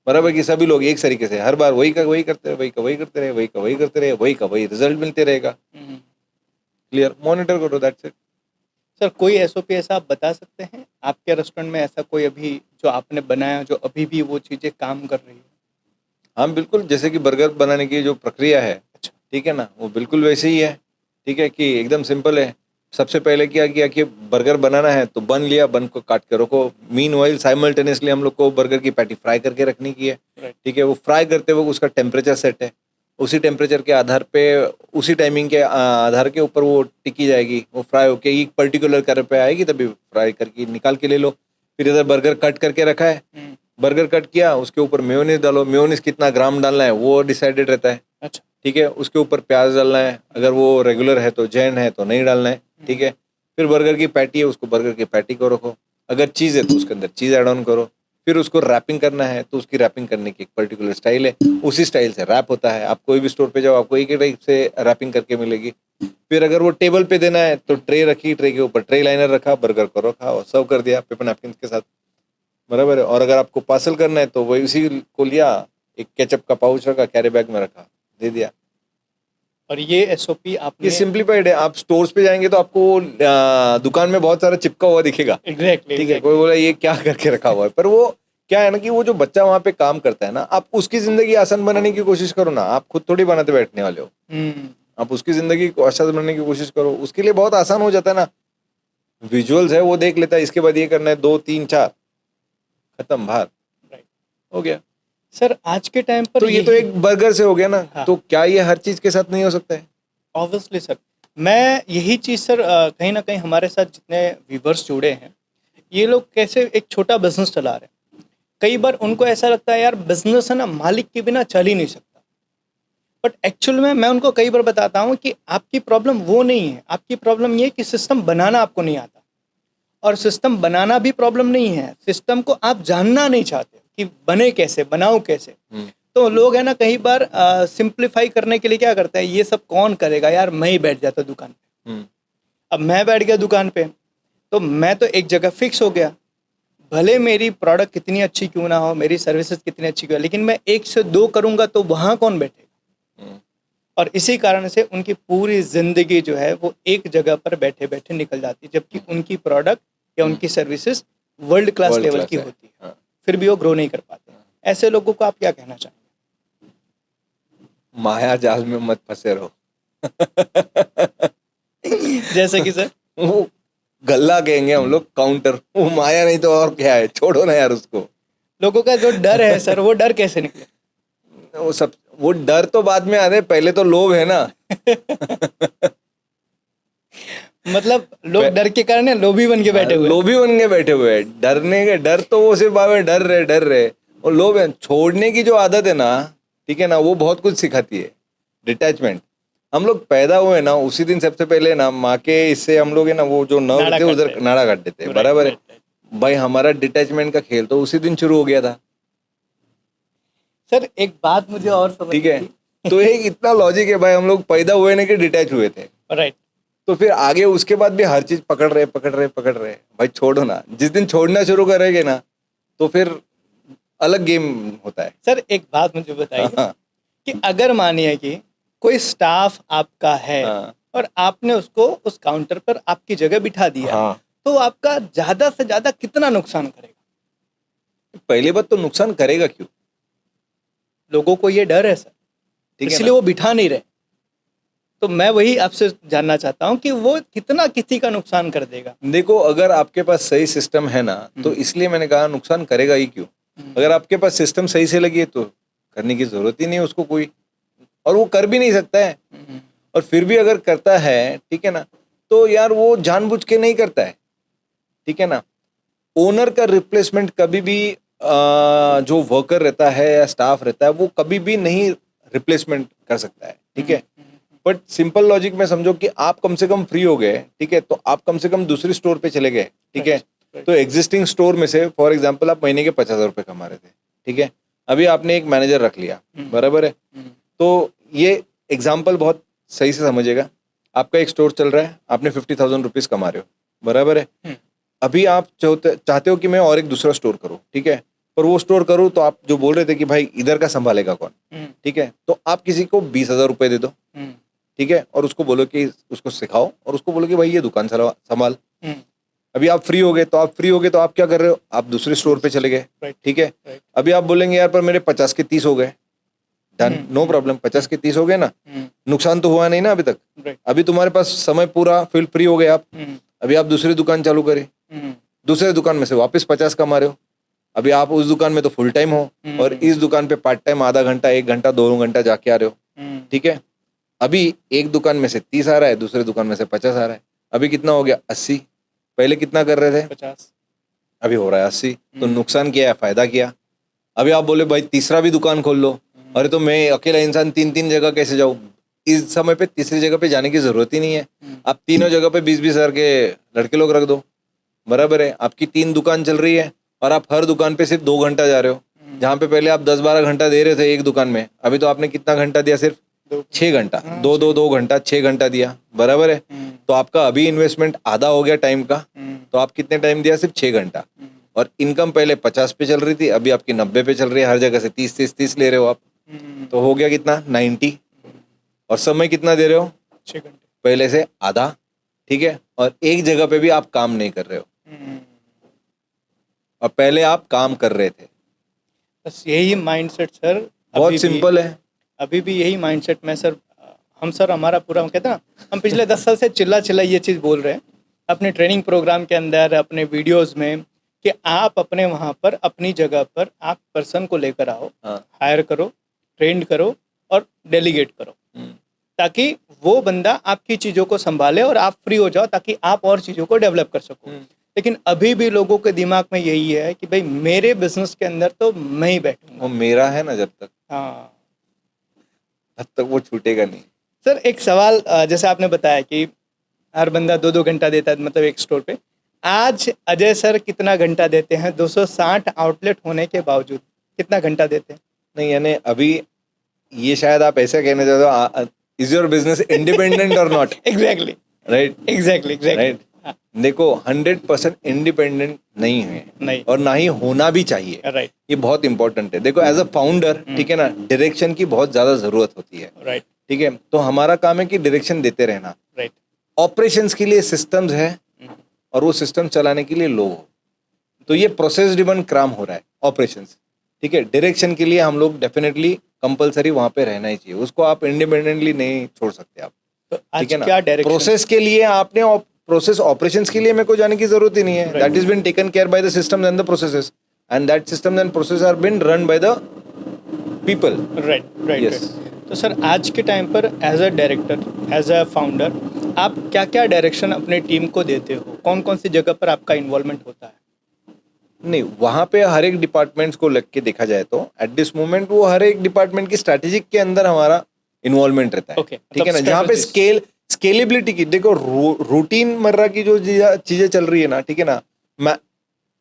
S2: बराबर कि सभी लोग एक तरीके से हर बार वही का वही करते रहे, वही का वही करते रहे, वही का वही करते रहे, वही का वही रिजल्ट मिलते रहेगा। क्लियर, मॉनिटर करो, दैट्स इट।
S1: सर कोई एसओपी ऐसा आप बता सकते हैं आपके रेस्टोरेंट में, ऐसा कोई अभी जो आपने बनाया जो अभी भी वो चीज़ें काम कर रही है?
S2: हाँ बिल्कुल, जैसे कि बर्गर बनाने की जो प्रक्रिया है, ठीक है ना, वो बिल्कुल वैसे ही है। ठीक है कि एकदम सिंपल है। सबसे पहले क्या किया कि बर्गर बनाना है तो बन लिया, बन को काट के रखो। मीनवाइल साइमल्टेनियसली हम लोग को बर्गर की पैटी फ्राई करके रखनी की है। ठीक है। वो फ्राई करते वक्त उसका टेम्परेचर सेट है, उसी टेम्परेचर के आधार पे, उसी टाइमिंग के आधार के ऊपर वो टिकी जाएगी। वो फ्राई होके एक पर्टिकुलर कलर पे आएगी, तभी फ्राई करके निकाल के ले लो। फिर इधर बर्गर कट करके रखा है, बर्गर कट किया, उसके ऊपर मेयोनीज डालो। मेयोनीज कितना ग्राम डालना है वो डिसाइडेड रहता है।
S1: अच्छा।
S2: ठीक है। उसके ऊपर प्याज डालना है, अगर वो रेगुलर है तो, जैन है तो नहीं डालना है। ठीक है। फिर बर्गर की पैटी है, उसको बर्गर की पैटी को रखो। अगर चीज़ है तो उसके अंदर चीज़ ऐड ऑन करो, फिर उसको रैपिंग करना है तो उसकी रैपिंग करने की एक पर्टिकुलर स्टाइल है, उसी स्टाइल से रैप होता है। आप कोई भी स्टोर पे जाओ आपको एक ही टाइप से रैपिंग करके मिलेगी। फिर अगर वो टेबल पे देना है तो ट्रे रखी, ट्रे के ऊपर ट्रे लाइनर रखा, बर्गर को रखा और सर्व कर दिया पेपर नैपकिन के साथ, बराबर है। और अगर आपको पार्सल करना है तो वही उसी को लिया, एक केचप का पाउच रखा, कैरी बैग में रखा, दे दिया।
S1: और ये एसओपी
S2: ये
S1: आपने
S2: सिंप्लीफाइड है। आप स्टोर्स पे जाएंगे तो आपको दुकान में बहुत सारा चिपका हुआ दिखेगा,
S1: एग्जैक्टली
S2: ठीक है, कोई बोला ये क्या करके रखा हुआ है, पर वो क्या है ना कि वो जो बच्चा वहां पे काम करता है ना, आप उसकी जिंदगी आसान बनाने की कोशिश करो ना। आप खुद थोड़ी बनाते बैठने वाले हो, आप उसकी जिंदगी को आसान बनाने की कोशिश करो, उसके लिए बहुत आसान हो जाता है ना। विजुअल्स है वो देख लेता है, इसके बाद ये करना है, 2 3 4 खत्म, बाहर
S1: राइट।
S2: हो गया।
S1: सर आज के टाइम पर
S2: तो ये तो एक बर्गर से हो गया ना।
S1: हाँ।
S2: तो क्या ये हर चीज के साथ नहीं हो सकता है?
S1: ऑब्वियसली सर, मैं यही चीज़ सर कहीं ना कहीं हमारे साथ जितने व्यूवर्स जुड़े हैं, ये लोग कैसे एक छोटा बिजनेस चला रहे हैं। कई बार उनको ऐसा लगता है यार बिजनेस है ना मालिक के बिना चल ही नहीं सकता, बट एक्चुअल में मैं उनको कई बार बताता हूँ कि आपकी प्रॉब्लम वो नहीं है, आपकी प्रॉब्लम ये है कि सिस्टम बनाना आपको नहीं आता। और सिस्टम बनाना भी प्रॉब्लम नहीं है, सिस्टम को आप जानना नहीं चाहते कि बने कैसे, बनाओ कैसे। तो लोग है ना कई बार सिंप्लीफाई करने के लिए क्या करते हैं, ये सब कौन करेगा यार, मैं ही बैठ जाता दुकान पे। अब मैं बैठ गया दुकान पे तो मैं तो एक जगह फिक्स हो गया, भले मेरी प्रोडक्ट कितनी अच्छी क्यों ना हो, मेरी सर्विसेज कितनी अच्छी क्यों, लेकिन मैं 1 से 2 करूंगा तो वहाँ कौन बैठेगा। और इसी कारण से उनकी पूरी जिंदगी जो है वो एक जगह पर बैठे बैठे निकल जाती है, जबकि उनकी प्रोडक्ट या उनकी सर्विसेज वर्ल्ड क्लास लेवल की होती है, फिर भी वो ग्रो नहीं कर पाते। ऐसे लोगों को आप क्या कहना चाहेंगे?
S2: माया जाल में मत फंसे रहो।
S1: जैसे कि सर
S2: वो गल्ला कहेंगे हम लोग, काउंटर, वो माया नहीं तो और क्या है, छोड़ो ना यार उसको।
S1: लोगों का जो डर है सर, वो डर कैसे निकले?
S2: वो डर तो बाद में आते, पहले तो लोभ है ना।
S1: मतलब लोग डर के कारण लोभी बन के बैठे हुए हैं।
S2: लोभी बन के बैठे हुए हैं। डरने के डर तो वो सिर्फ डर रहे और लोभ है। छोड़ने की जो आदत है ना, ठीक है ना, वो बहुत कुछ सिखाती है। डिटैचमेंट, हम लोग पैदा हुए ना उसी दिन सबसे पहले ना माँ के इससे हम लोग है ना वो जो नर्व थे उधर नाड़ा काट देते हैं, बराबर है भाई। हमारा डिटैचमेंट का खेल तो उसी दिन शुरू हो गया था।
S1: सर एक बात मुझे और समझ,
S2: ठीक है, तो एक इतना लॉजिक है भाई, हम लोग पैदा हुए ना कि डिटैच हुए थे,
S1: राइट।
S2: तो फिर आगे उसके बाद भी हर चीज पकड़ रहे भाई। छोड़ो ना, जिस दिन छोड़ना शुरू करेंगे ना तो फिर अलग गेम होता है।
S1: सर एक बात मुझे बताइए
S2: हाँ,
S1: कि अगर मानिए कि कोई स्टाफ आपका है
S2: हाँ,
S1: और आपने उसको उस काउंटर पर आपकी जगह बिठा दिया,
S2: हाँ।
S1: तो आपका ज्यादा से ज्यादा कितना नुकसान करेगा?
S2: पहली बात तो नुकसान करेगा क्यों?
S1: लोगों को ये डर है सर,
S2: ठीक है
S1: इसलिए
S2: ना?
S1: वो बिठा नहीं रहे। तो मैं वही आपसे जानना चाहता हूँ कि वो कितना किसी का नुकसान कर देगा।
S2: देखो, अगर आपके पास सही सिस्टम है ना तो इसलिए मैंने कहा नुकसान करेगा ही क्यों। अगर आपके पास सिस्टम सही से लगी है तो करने की जरूरत ही नहीं है उसको कोई, और वो कर भी नहीं सकता है। और फिर भी अगर करता है, ठीक है ना, तो यार वो जानबूझ के नहीं करता है, ठीक है ना। ओनर का रिप्लेसमेंट कभी भी जो वर्कर रहता है या स्टाफ रहता है वो कभी भी नहीं रिप्लेसमेंट कर सकता है, ठीक है। बट सिंपल लॉजिक में समझो कि आप कम से कम फ्री हो गए, ठीक है, तो आप कम से कम दूसरी स्टोर पे चले गए, ठीक है। तो एग्जिस्टिंग स्टोर में से फॉर एग्जांपल आप महीने के 50,000 रुपये कमा रहे थे, ठीक है। अभी आपने एक मैनेजर रख लिया, बराबर है। तो ये एग्जाम्पल बहुत सही से समझिएगा। आपका एक स्टोर चल रहा है, आपने 50,000 रुपीज कमा रहे हो, बराबर है। अभी आप चाहते हो कि मैं और एक दूसरा स्टोर करूं, ठीक है। पर वो स्टोर करूं तो आप जो बोल रहे थे कि भाई इधर का संभालेगा कौन, ठीक है, तो आप किसी को 20,000 रुपये दे दो, ठीक है, और उसको बोलो कि उसको सिखाओ और उसको बोलो कि भाई ये दुकान संभाल। अभी आप फ्री हो गए, तो आप क्या कर रहे हो, आप दूसरे स्टोर पे चले गए, ठीक है। अभी आप बोलेंगे यार पर मेरे 50 के 30 हो गए, डन, नो प्रॉब्लम, 50 के 30 हो गए ना, नुकसान तो हुआ नहीं ना अभी तक। अभी तुम्हारे पास समय पूरा, फील फ्री हो गए आप। अभी आप दूसरी दुकान चालू करें, दूसरे दुकान में से वापस 50 कमा रहे हो। अभी आप उस दुकान में तो फुल टाइम हो और इस दुकान पे पार्ट टाइम आधा घंटा, 1 घंटा, 2 घंटा जाके आ रहे हो, ठीक है। अभी एक दुकान में से 30 आ रहा है, दूसरे दुकान में से 50 आ रहा है। अभी कितना हो गया, 80। पहले कितना कर रहे थे,
S1: 50,
S2: अभी हो रहा है 80। तो नुकसान किया है, फायदा किया। अभी आप बोले भाई तीसरा भी दुकान खोल लो, अरे तो मैं अकेला इंसान 3-3 जगह कैसे जाऊँ। इस समय पे तीसरी जगह पे जाने की जरूरत ही नहीं है। आप तीनों जगह पे 20-20 हजार के लड़के लोग रख दो, बराबर है, आपकी 3 दुकान चल रही है और आप हर दुकान पे सिर्फ 2 घंटा जा रहे हो, जहाँ पे पहले आप 10-12 घंटा दे रहे थे एक दुकान में, अभी तो आपने कितना घंटा दिया, सिर्फ 6 घंटा, 2 घंटा 6 घंटा दिया, बराबर है। तो आपका अभी इन्वेस्टमेंट आधा हो गया टाइम का, तो आप कितने टाइम दिया, सिर्फ 6 घंटा। और इनकम पहले 50 पे चल रही थी, अभी आपकी 90 पे चल रही है, हर जगह से 30 ले रहे हो आप, तो हो गया कितना, 90। और समय कितना दे रहे हो,
S1: 6 घंटे।
S2: पहले से आधा, ठीक है। और एक जगह पे भी आप काम नहीं कर रहे हो, और पहले आप काम कर रहे थे।
S1: बस यही माइंडसेट सर,
S2: बहुत सिंपल है।
S1: अभी भी यही माइंडसेट में सर, हम सर हमारा पूरा, हम कहते हैं ना, हम पिछले 10 साल से चिल्ला ये चीज़ बोल रहे हैं अपने ट्रेनिंग प्रोग्राम के अंदर, अपने वीडियोस में, कि आप अपने वहाँ पर अपनी जगह पर आप पर्सन को लेकर आओ, हायर करो, ट्रेंड करो और डेलीगेट करो, ताकि वो बंदा आपकी चीज़ों को संभाले और आप फ्री हो जाओ, ताकि आप और चीज़ों को डेवलप कर सको। लेकिन अभी भी लोगों के दिमाग में यही है कि भाई मेरे बिजनेस के अंदर तो मैं ही बैठूंगा,
S2: वो मेरा है ना, जब तक,
S1: हाँ,
S2: तब तक वो छूटेगा नहीं।
S1: सर एक सवाल, जैसे आपने बताया कि हर बंदा 2-2 घंटा देता है, मतलब एक स्टोर पे, आज अजय सर कितना घंटा देते हैं 260 आउटलेट होने के बावजूद, कितना घंटा देते हैं?
S2: नहीं, यानी अभी ये शायद आप ऐसा कहना चाहते हो, इज योर बिजनेस इंडिपेंडेंट और not?
S1: Exactly
S2: right,
S1: exactly
S2: right. देखो 100% इंडिपेंडेंट नहीं है,
S1: नहीं,
S2: और ना ही होना भी चाहिए,
S1: राइट
S2: ये बहुत इंपॉर्टेंट है। देखो एज अ फाउंडर, ठीक है ना, डायरेक्शन की बहुत ज्यादा जरूरत होती है,
S1: राइट
S2: ठीक है। तो हमारा काम है कि डायरेक्शन देते रहना।
S1: राइट
S2: ऑपरेशंस के लिए सिस्टम्स है, और वो सिस्टम चलाने के लिए लोग हो, तो ये प्रोसेस ड्रिवन काम हो रहा है ऑपरेशंस, ठीक है। डायरेक्शन के लिए हम लोग डेफिनेटली कंपलसरी वहाँ पे रहना ही चाहिए, उसको आप इंडिपेंडेंटली नहीं छोड़ सकते आप,
S1: तो
S2: ठीक है
S1: आज
S2: ना।
S1: क्या डायरेक्शन?
S2: प्रोसेस के लिए आपने प्रोसेस ऑपरेशंस के लिए मेरे को जाने की जरूरत ही नहीं है, that is been taken care by the systems and the processes, and that systems and process are been run by the people.
S1: Right right
S2: Yes.
S1: तो सर आज के टाइम पर as a director, as a founder, आप क्या क्या direction अपने team को देते हो? कौन कौन सी जगह पर आपका इन्वॉल्वमेंट होता है?
S2: नहीं, वहाँ पे हर एक डिपार्टमेंट्स को लग के देखा जाए तो एट दिस मोमेंट वो हर एक डिपार्टमेंट की स्ट्रैटेजिक के अंदर हमारा इन्वॉल्वमेंट रहता है,
S1: Okay,
S2: ठीक है ना।
S1: मतलब
S2: जहाँ पे
S1: strategies.
S2: स्केलेबिलिटी की, देखो रूटीन मर्रा की जो चीजें चल रही है ना, ठीक है ना,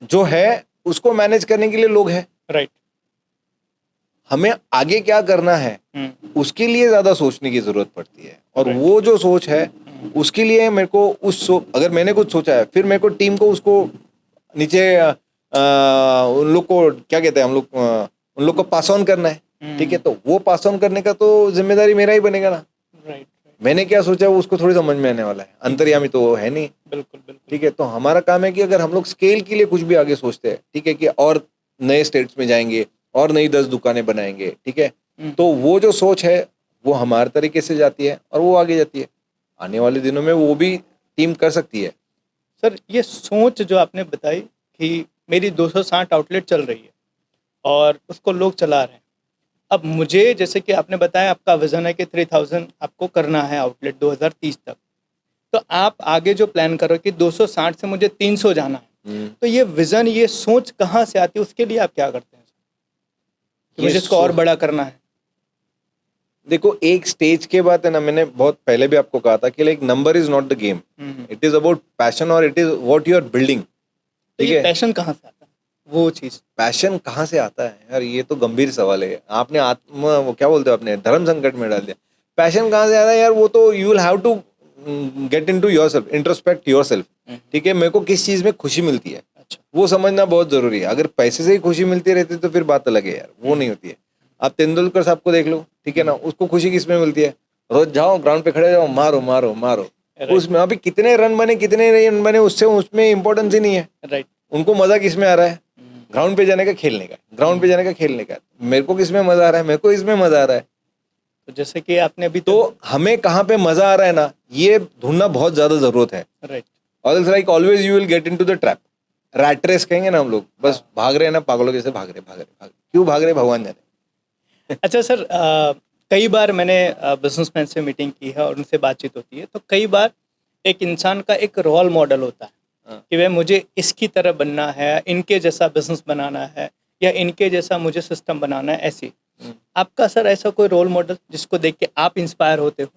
S2: जो है उसको मैनेज करने के लिए लोग हैं,
S1: राइट
S2: हमें आगे क्या करना है उसके लिए ज्यादा सोचने की जरूरत पड़ती है, और वो जो सोच है उसके लिए मेरे को अगर मैंने कुछ सोचा है, फिर मेरे को टीम को उसको नीचे उन लोग को क्या कहते हैं हम लोग, उन लोग को पास ऑन करना है, ठीक है। तो वो पास ऑन करने का तो जिम्मेदारी मेरा ही बनेगा ना।
S1: राइट
S2: मैंने क्या सोचा है वो उसको थोड़ी समझ में आने वाला है, अंतर्यामी तो वो है नहीं,
S1: बिल्कुल बिल्कुल
S2: ठीक है। तो हमारा काम है कि अगर हम लोग स्केल के लिए कुछ भी आगे सोचते हैं, ठीक है, कि और नए स्टेट्स में जाएंगे और नई 10 दुकानें बनाएंगे, ठीक है, तो वो जो सोच है वो हमारे तरीके से जाती है और वो आगे जाती है। आने वाले दिनों में वो भी टीम कर सकती है।
S1: सर ये सोच जो आपने बताई कि मेरी 260 आउटलेट चल रही है और उसको लोग चला रहे हैं, अब मुझे जैसे कि आपने बताया आपका विजन है कि 3000 आपको करना है आउटलेट 2030 तक, तो आप आगे जो प्लान करो कि 260 से मुझे 300 जाना है, तो ये विजन, ये सोच कहाँ से आती है? उसके लिए आप क्या करते हैं कि मुझे इसको और बड़ा करना है?
S2: देखो एक स्टेज के बाद है ना, मैंने बहुत पहले भी आपको कहा था कि like number is not the game, it is about passion और it is what you are building,
S1: तो
S2: ठीक
S1: ये
S2: है।
S1: पैशन कहाँ से आता है, वो चीज़?
S2: पैशन कहाँ से आता है यार, ये तो गंभीर सवाल है, आपने वो क्या बोलते हो, आपने धर्म संकट में डाल दिया। पैशन कहाँ से आता है यार, वो तो you will have to get into yourself, introspect yourself, ठीक है। मेरे को किस चीज में खुशी मिलती है,
S1: अच्छा,
S2: वो समझना बहुत जरूरी है। अगर पैसे से ही खुशी मिलती रहती तो फिर बात अलग है यार, वो नहीं होती है। आप तेंदुलकर साहब को देख लो, ठीक है ना, उसको खुशी किस में मिलती है? रोज जाओ ग्राउंड पे खड़े जाओ, मारो मारो मारो, उसमें अभी कितने रन बने कितने रन बने उसमें इंपॉर्टेंस ही नहीं है।
S1: राइट,
S2: उनको मजा किस में आ रहा है? ग्राउंड पे जाने का, खेलने का, ग्राउंड पे जाने का, खेलने का। मेरे को किस में मजा आ रहा है? मेरे को इसमें मजा आ रहा है।
S1: तो जैसे कि आपने अभी
S2: तो हमें कहाँ पे मजा आ रहा है ना, ये ढूंढना बहुत ज्यादा जरूरत है।
S1: राइट,
S2: और it's like always you will get into the trap, rat race कहेंगे ना हम लोग, बस भाग रहे हैं ना पागलों जैसे, भाग रहे, क्यों भाग रहे भगवान जाने।
S1: अच्छा सर, कई बार मैंने बिजनेसमैन से मीटिंग की है और उनसे बातचीत होती है, तो कई बार एक इंसान का एक रोल मॉडल होता है कि वह मुझे इसकी तरह बनना है, इनके जैसा बिजनेस बनाना है, या इनके जैसा मुझे सिस्टम बनाना है, ऐसी। आपका सर ऐसा कोई रोल मॉडल जिसको देख के आप इंस्पायर होते हो?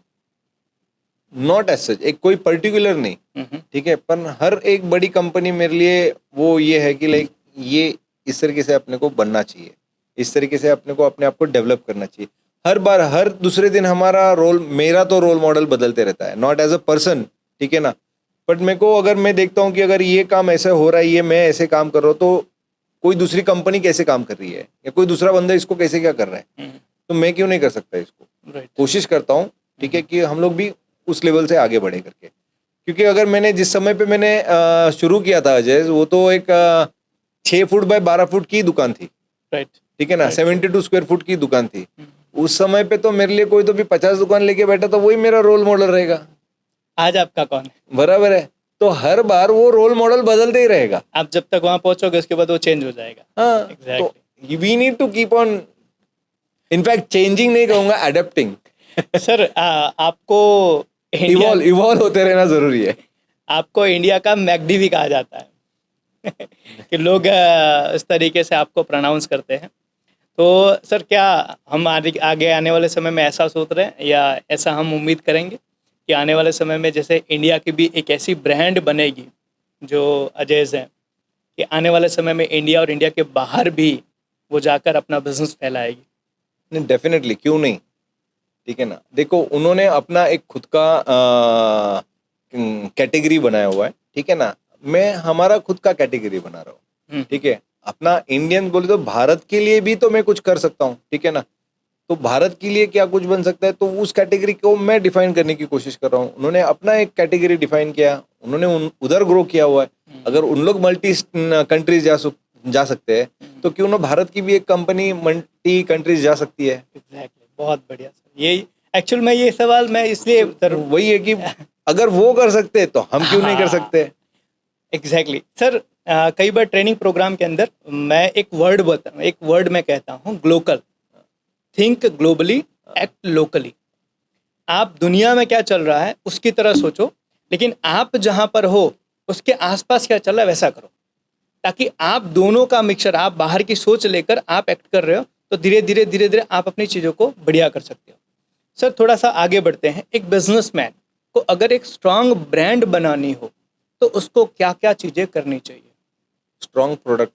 S2: नॉट एज सच, एक कोई पर्टिकुलर नहीं,
S1: हम्म,
S2: ठीक है, पर हर एक बड़ी कंपनी मेरे लिए वो ये है कि लाइक ये इस तरीके से अपने को बनना चाहिए, इस तरीके से अपने को अपने आप को डेवलप करना चाहिए। हर बार हर दूसरे दिन हमारा मेरा तो रोल मॉडल बदलते रहता है, नॉट एज अ पर्सन, ठीक है ना, बट मेरे को अगर मैं देखता हूँ कि अगर ये काम ऐसे हो रहा है, ये मैं ऐसे काम कर रहा हूँ, तो कोई दूसरी कंपनी कैसे काम कर रही है या कोई दूसरा बंदा इसको कैसे क्या कर रहा है, तो मैं क्यों नहीं कर सकता इसको।
S1: राइट।
S2: कोशिश करता हूँ, ठीक है, कि हम लोग भी उस लेवल से आगे बढ़े करके, क्योंकि अगर मैंने जिस समय पे मैंने शुरू किया था अजय, वो तो एक 6 फुट बाय 12 फुट की दुकान थी,
S1: राइट।
S2: ठीक है ना,
S1: Right.
S2: 72 स्क्वायर फुट की दुकान थी। उस समय पे तो मेरे लिए कोई तो भी 50 दुकान लेके बैठा तो वही मेरा रोल मॉडल रहेगा,
S1: आज आपका कौन है?
S2: बराबर है। तो हर बार वो रोल मॉडल बदलते ही रहेगा।
S1: आप जब तक वहां पहुंचोगे उसके बाद वो चेंज हो जाएगा।
S2: हाँ,
S1: Exactly.
S2: तो we need to keep on, in fact changing नहीं कहूंगा, अडेप्टिंग,
S1: सर आपको इंडिया
S2: इवॉल्व होते रहना जरूरी है।
S1: आपको इंडिया का मैकडी भी कहा जाता है कि लोग इस तरीके से आपको प्रोनाउंस करते हैं। तो सर क्या हम आगे आने वाले समय में ऐसा सोच रहे हैं या ऐसा हम उम्मीद करेंगे कि आने वाले समय में जैसे इंडिया की भी एक ऐसी ब्रांड बनेगी जो अजयज़ है, कि आने वाले समय में इंडिया और इंडिया के बाहर भी वो जाकर अपना बिजनेस फैलाएगी?
S2: नहीं, डेफिनेटली, क्यों नहीं, ठीक है ना। देखो, उन्होंने अपना एक खुद का कैटेगरी बनाया हुआ है, ठीक है ना, मैं हमारा खुद का कैटेगरी बना रहा हूँ, ठीक है। अपना इंडियन बोले तो भारत के लिए भी तो मैं कुछ कर सकता हूँ, ठीक है ना। तो भारत के लिए क्या कुछ बन सकता है, तो उस कैटेगरी को मैं डिफाइन करने की कोशिश कर रहा हूँ। उन्होंने अपना एक कैटेगरी डिफाइन किया, उन्होंने उधर ग्रो किया हुआ है। अगर उन लोग मल्टी कंट्रीज जा सकते हैं तो क्यों ना भारत की भी एक कंपनी मल्टी कंट्रीज जा सकती है।
S1: एग्जैक्टली, बहुत बढ़िया सर। यही एक्चुअल में ये सवाल मैं इसलिए
S2: वही है कि अगर वो कर सकते हैं तो हम क्यों नहीं कर सकते।
S1: एग्जैक्टली सर, कई बार ट्रेनिंग प्रोग्राम के अंदर मैं एक वर्ड मैं कहता हूँ, Glocal. Think globally, act locally. आप दुनिया में क्या चल रहा है उसकी तरह सोचो, लेकिन आप जहाँ पर हो उसके आसपास क्या चल रहा है वैसा करो, ताकि आप दोनों का मिक्सचर, आप बाहर की सोच लेकर आप एक्ट कर रहे हो तो धीरे धीरे आप अपनी चीज़ों को बढ़िया कर सकते हो। सर थोड़ा सा आगे बढ़ते हैं। एक बिजनेसमैन को अगर एक स्ट्रांग ब्रांड बनानी हो तो उसको क्या क्या चीज़ें करनी चाहिए?
S2: स्ट्रॉन्ग
S1: प्रोडक्ट,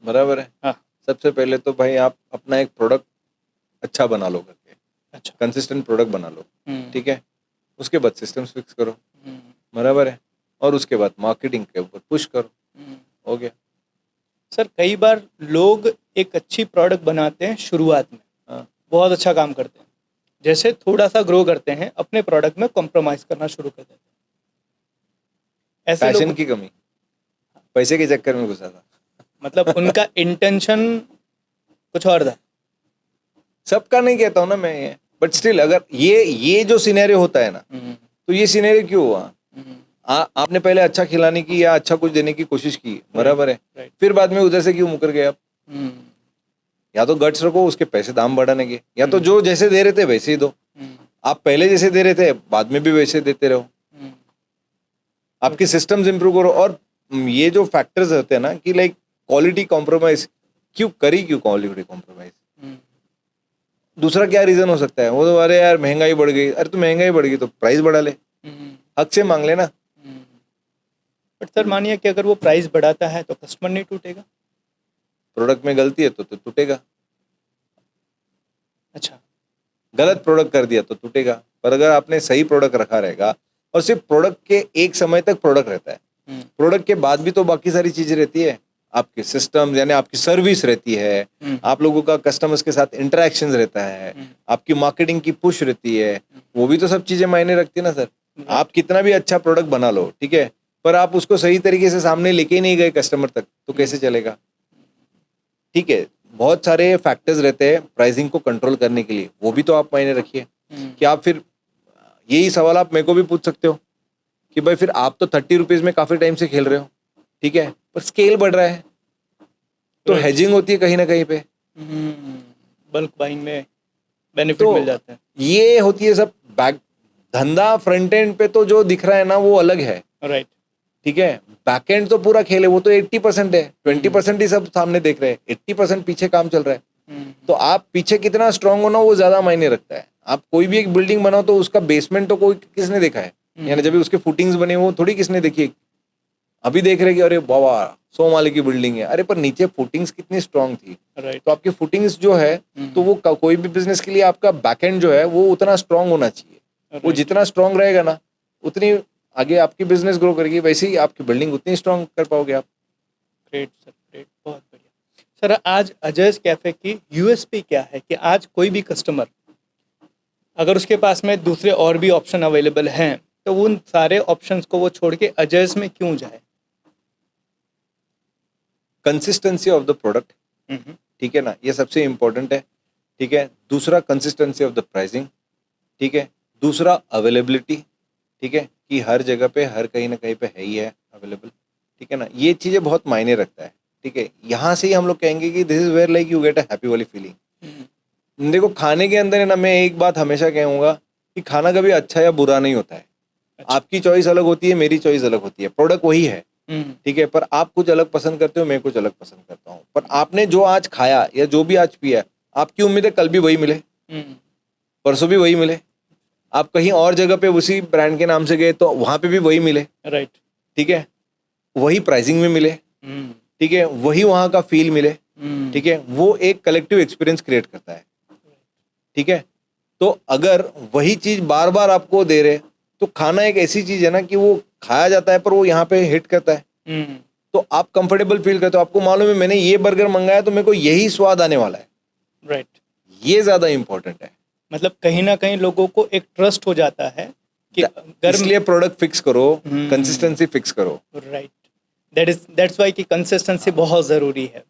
S2: बराबर है।
S1: हाँ।
S2: सबसे पहले तो भाई आप अपना एक प्रोडक्ट अच्छा बना लो करके,
S1: अच्छा।
S2: कंसिस्टेंट प्रोडक्ट बना लो, ठीक है। उसके बाद सिस्टम्स फिक्स करो,
S1: हम्म,
S2: बराबर है, और उसके बाद मार्केटिंग के ऊपर पुश करो, हो गया।
S1: सर कई बार लोग एक अच्छी प्रोडक्ट बनाते हैं शुरुआत में,
S2: हाँ।
S1: बहुत अच्छा काम करते हैं, जैसे थोड़ा सा ग्रो करते हैं अपने प्रोडक्ट में कॉम्प्रोमाइज करना शुरू कर देते हैं। ऐसे
S2: पैशन
S1: लोग
S2: की कमी, पैसे के चक्कर में घुसा था।
S1: मतलब उनका इंटेंशन कुछ और था।
S2: सबका नहीं कहता हूँ ना मैं ये, बट स्टिल अगर ये जो सिनेरियो होता है ना, तो ये सिनेरियो क्यों हुआ? आपने पहले अच्छा खिलाने की या अच्छा कुछ देने की कोशिश की, बराबर है,
S1: राइट।
S2: फिर बाद में उधर से क्यों मुकर गए आप? या तो गट्स रखो, उसके पैसे दाम बढ़ाने के, या तो जो जैसे दे रहे थे वैसे ही दो। आप पहले जैसे दे रहे थे बाद में भी वैसे देते रहो, आपके सिस्टम्स इंप्रूव करो। और ये जो फैक्टर्स होते हैं ना कि लाइक क्वालिटी कॉम्प्रोमाइज क्यों क्वालिटी कॉम्प्रोमाइज? दूसरा क्या रीजन हो सकता है? वो तो अरे यार महंगाई बढ़ गई, अरे तो महंगाई बढ़ गई तो प्राइस बढ़ा ले, हक से मांग लेना।
S1: बट सर मानिए कि अगर वो प्राइस बढ़ाता है तो कस्टमर नहीं टूटेगा?
S2: प्रोडक्ट में गलती है तो टूटेगा।
S1: अच्छा।
S2: गलत प्रोडक्ट कर दिया तो टूटेगा, पर अगर आपने सही प्रोडक्ट रखा रहेगा, और सिर्फ प्रोडक्ट के एक समय तक प्रोडक्ट रहता है, प्रोडक्ट के बाद भी तो बाकी सारी चीजें रहती है, आपके सिस्टम यानी आपकी सर्विस रहती है, आप लोगों का कस्टमर्स के साथ इंटरेक्शन रहता है, आपकी मार्केटिंग की पुश रहती है, वो भी तो सब चीजें मायने रखती है ना सर। आप कितना भी अच्छा प्रोडक्ट बना लो, ठीक है, पर आप उसको सही तरीके से सामने लेके ही नहीं गए कस्टमर तक, तो कैसे चलेगा? ठीक है, बहुत सारे फैक्टर्स रहते हैं प्राइसिंग को कंट्रोल करने के लिए, वो भी तो आप मायने रखिए। कि आप फिर यही सवाल आप मेरे को भी पूछ सकते हो कि भाई फिर आप तो 30 रुपीज में काफी टाइम से खेल रहे हो, ठीक है, पर स्केल बढ़ रहा है तो हेजिंग होती है कहीं ना कहीं पे,
S1: बल्क बाइंग में बेनिफिट
S2: तो
S1: मिल जाता है।
S2: ये होती है सब बैक धंधा। फ्रंट एंड पे तो जो दिख रहा है ना वो अलग है,
S1: राइट।
S2: ठीक है, बैक एंड तो पूरा खेल है, वो तो 80% है, 20% ही सब सामने देख रहे हैं, 80% पीछे काम चल रहा है। तो आप पीछे कितना स्ट्रांग होना वो ज्यादा मायने रखता है। आप कोई भी एक बिल्डिंग बनाओ तो उसका बेसमेंट तो कोई किसने देखा है, यानी जब भी उसके फुटिंग्स बने वो थोड़ी किसने देखी है। अभी देख रहे कि अरे बाबा 100 माले की बिल्डिंग है, अरे पर नीचे फुटिंग्स कितनी स्ट्रांग थी।
S1: राइट।
S2: तो आपकी फुटिंग्स जो है तो वो कोई भी बिजनेस के लिए आपका बैकएंड जो है वो उतना स्ट्रांग होना चाहिए। वो जितना स्ट्रांग रहेगा ना उतनी आगे आपकी बिजनेस ग्रो करेगी, वैसे ही आपकी बिल्डिंग उतनी स्ट्रांग कर पाओगे आप।
S1: ग्रेट सर, ग्रेट, बहुत बढ़िया सर। आज अजयस कैफे की यूएसपी क्या है कि आज कोई भी कस्टमर अगर उसके पास में दूसरे और भी ऑप्शन अवेलेबल हैं तो उन सारे ऑप्शंस को वो छोड़ के अजयस में क्यों जाए?
S2: कंसिस्टेंसी ऑफ द प्रोडक्ट, ठीक है ना, ये सबसे इम्पोर्टेंट है। ठीक है, दूसरा कंसिस्टेंसी ऑफ द प्राइसिंग, ठीक है, दूसरा अवेलेबिलिटी, ठीक है, कि हर जगह पे हर कहीं ना कहीं पे है ही है अवेलेबल, ठीक है ना, ये चीज़ें बहुत मायने रखता है। ठीक है, यहाँ से ही हम लोग कहेंगे कि this is where like you get a happy वाली फीलिंग। देखो खाने के अंदर है ना, मैं एक बात हमेशा कहूँगा कि खाना कभी अच्छा या बुरा नहीं होता है। आपकी चॉइस अलग होती है, मेरी चॉइस अलग होती है, प्रोडक्ट वही है, ठीक है, पर आप कुछ अलग पसंद करते हो, मैं कुछ अलग पसंद करता हूँ। पर आपने जो आज खाया या जो भी आज पिया, आपकी उम्मीद है कल भी वही मिले, परसों भी वही मिले। आप कहीं और जगह पे उसी ब्रांड के नाम से गए तो वहां पे भी वही मिले,
S1: राइट।
S2: ठीक है, वही प्राइसिंग में मिले, ठीक है, वही वहां का फील मिले, ठीक है, वो एक कलेक्टिव एक्सपीरियंस क्रिएट करता है। ठीक है, तो अगर वही चीज बार बार आपको दे रहे तो खाना एक ऐसी चीज है ना कि वो खाया जाता है पर वो यहाँ पे हिट करता है, तो आप कंफर्टेबल फील करते हो। आपको मालूम है मैंने ये बर्गर मंगाया तो मेरे को यही स्वाद आने वाला है,
S1: राइट।
S2: ये ज्यादा इंपॉर्टेंट है।
S1: मतलब कहीं ना कहीं लोगों को एक ट्रस्ट हो जाता है कि
S2: इसलिए प्रोडक्ट फिक्स करो, कंसिस्टेंसी फिक्स करो,
S1: राइट। दैट्स वाई कि कंसिस्टेंसी बहुत ज़रूरी है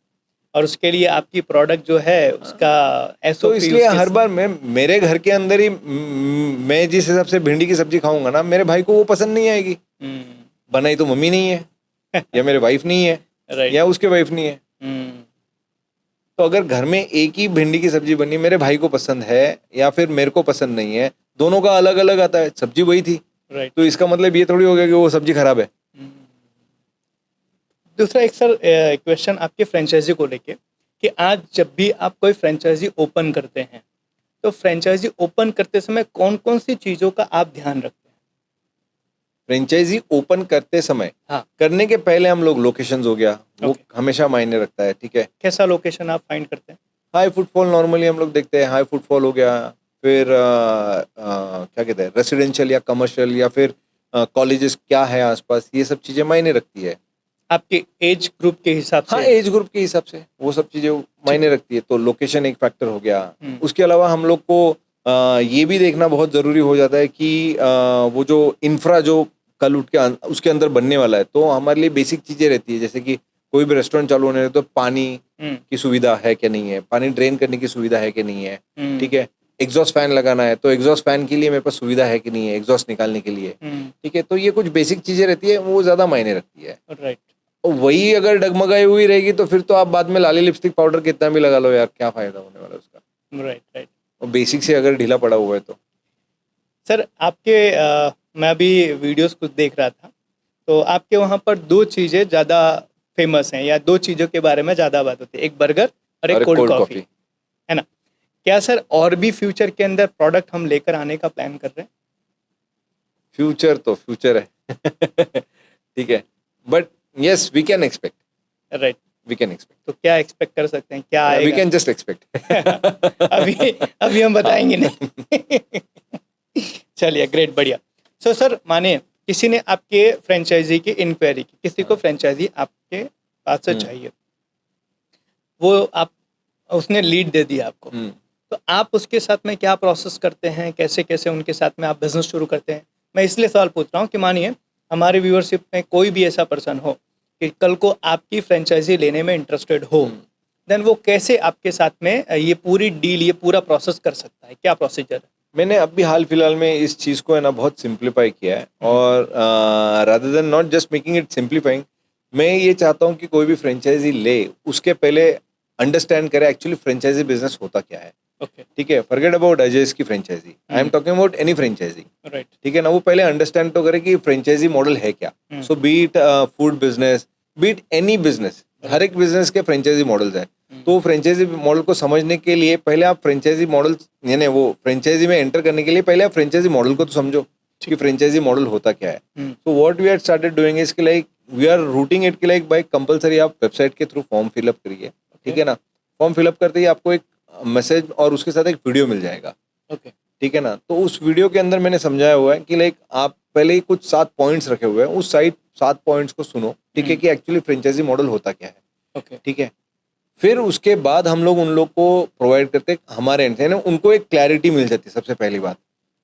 S1: और उसके लिए आपकी प्रोडक्ट जो है उसका
S2: तो इसलिए हर बार मैं मेरे घर के अंदर ही मैं जिस हिसाब से भिंडी की सब्जी खाऊंगा ना, मेरे भाई को वो पसंद नहीं आएगी। बनाई तो मम्मी नहीं है या मेरे वाइफ नहीं है,
S1: राइट,
S2: या उसके वाइफ नहीं है। तो अगर घर में एक ही भिंडी की सब्जी बनी, मेरे भाई को पसंद है या फिर मेरे को पसंद नहीं है, दोनों का अलग अलग आता है, सब्जी वही थी,
S1: राइट।
S2: तो इसका मतलब ये थोड़ी हो गया कि वो सब्जी खराब है।
S1: दूसरा एक सर क्वेश्चन आपके फ्रेंचाइजी को लेके कि आज जब भी आप कोई फ्रेंचाइजी ओपन करते हैं तो फ्रेंचाइजी ओपन करते समय कौन कौन सी चीज़ों का आप ध्यान रखते हैं?
S2: फ्रेंचाइजी ओपन करते समय,
S1: हाँ,
S2: करने के पहले हम लोग लोकेशंस हो गया, वो
S1: Okay.
S2: हमेशा मायने रखता है। ठीक है,
S1: कैसा लोकेशन आप फाइंड करते हैं?
S2: हाई फुटफॉल नॉर्मली हम लोग देखते हैं, हाई फुटफॉल हो गया, फिर क्या कहते हैं रेसिडेंशियल या कमर्शियल, या फिर कॉलेजेस क्या है आसपास, ये सब चीज़ें मायने रखती है।
S1: आपके एज ग्रुप के हिसाब से?
S2: हाँ, एज ग्रुप के हिसाब से वो सब चीज़ें मायने रखती है, तो लोकेशन एक फैक्टर हो गया। उसके अलावा हम लोग को ये भी देखना बहुत ज़रूरी हो जाता है कि वो जो इंफ्रा जो कल उठ के उसके अंदर बनने वाला है, तो हमारे लिए बेसिक चीज़ें रहती है, जैसे कि कोई भी रेस्टोरेंट चालू होने तो पानी की सुविधा है कि नहीं है, पानी ड्रेन करने की सुविधा है कि नहीं है, ठीक है, एग्जॉस्ट फैन लगाना है तो एग्जॉस्ट फैन के लिए मेरे पास सुविधा है कि नहीं है, एग्जॉस्ट निकालने के लिए, ठीक है, तो ये कुछ बेसिक चीज़ें रहती है, वो ज़्यादा मायने रखती है।
S1: राइट।
S2: वही अगर डगमगाई हुई रहेगी तो फिर तो आप बाद में लाली लिपस्टिक पाउडर कितना भी लगा लो यार, क्या फायदा होने वाला उसका।
S1: Right, right.
S2: और बेसिक से अगर ढीला पड़ा हुआ है तो
S1: सर आपके मैं अभी वीडियोस कुछ देख रहा था तो आपके वहाँ पर दो चीज़ें ज़्यादा फेमस हैं या दो चीज़ों के बारे में ज़्यादा बात होती है, एक बर्गर और एक कोल्ड कॉफ़ी, है ना? क्या सर और भी फ्यूचर के अंदर प्रोडक्ट हम लेकर आने का प्लान कर रहे हैं?
S2: फ्यूचर तो फ्यूचर है ठीक है, but yes we can expect,
S1: right.
S2: We can expect.
S1: तो क्या एक्सपेक्ट कर सकते हैं, क्या
S2: वी
S1: आएगा?
S2: कैन जस्ट एक्सपेक्ट
S1: अभी हम बताएंगे नहीं चलिए, ग्रेट, बढ़िया। सो सर माने किसी ने आपके फ्रेंचाइजी की इंक्वायरी की, किसी को फ्रेंचाइजी आपके पास से चाहिए, वो आप उसने लीड दे दिया आपको, तो आप उसके साथ में क्या प्रोसेस करते हैं, कैसे कैसे उनके साथ में आप बिजनेस शुरू करते हैं? मैं इसलिए सवाल पूछ रहा हूँ कि मानिए हमारे व्यूअरशिप में कोई भी ऐसा पर्सन हो कि कल को आपकी फ्रेंचाइजी लेने में इंटरेस्टेड हो, देन वो कैसे आपके साथ में ये पूरी डील, ये पूरा प्रोसेस कर सकता है, क्या प्रोसीजर है?
S2: मैंने अभी हाल फिलहाल में इस चीज़ को है ना बहुत सिंप्लीफाई किया है, और rather than not just making it simplifying, मैं ये चाहता हूँ कि कोई भी फ्रेंचाइजी ले उसके पहले अंडरस्टैंड करे एक्चुअली फ्रेंचाइजी बिजनेस होता क्या है।
S1: ओके,
S2: ठीक है, फॉरगेट अबाउट अजयस की franchise, I am talking about any franchise,
S1: right.
S2: ठीक है ना, वो पहले अंडरस्टैंड तो करे कि फ्रेंचाइजी मॉडल है क्या। So be it food business, be it any business, हर एक बिजनेस के फ्रेंचाइजी मॉडल्स है। तो फ्रेंचाइजी मॉडल को समझने के लिए पहले आप फ्रेंचाइजी मॉडल यानी वो फ्रेंचाइजी में एंटर करने के लिए पहले आप फ्रेंचाइजी मॉडल को तो समझो कि फ्रेंचाइजी मॉडल होता क्या है. तो what we are started doing is कि like we are routing it कि लाइक बाय कंपलसरी आप वेबसाइट के थ्रू फॉर्म फिलअप करिए, ठीक है ना. फॉर्म फिलअप करते ही आपको एक मैसेज और उसके साथ एक वीडियो मिल जाएगा,
S1: ओके.
S2: ठीक है ना. तो उस वीडियो के अंदर मैंने समझाया हुआ है कि लाइक आप पहले ही कुछ 7 पॉइंट्स रखे हुए हैं, उस 7 पॉइंट्स को सुनो, ठीक है, कि एक्चुअली फ्रेंचाइजी मॉडल होता क्या है,
S1: ओके.
S2: ठीक है. फिर उसके बाद हम लोग उन लोग को प्रोवाइड करते हैं हमारे एंड से ना, उनको एक क्लैरिटी मिल जाती है. सबसे पहली बात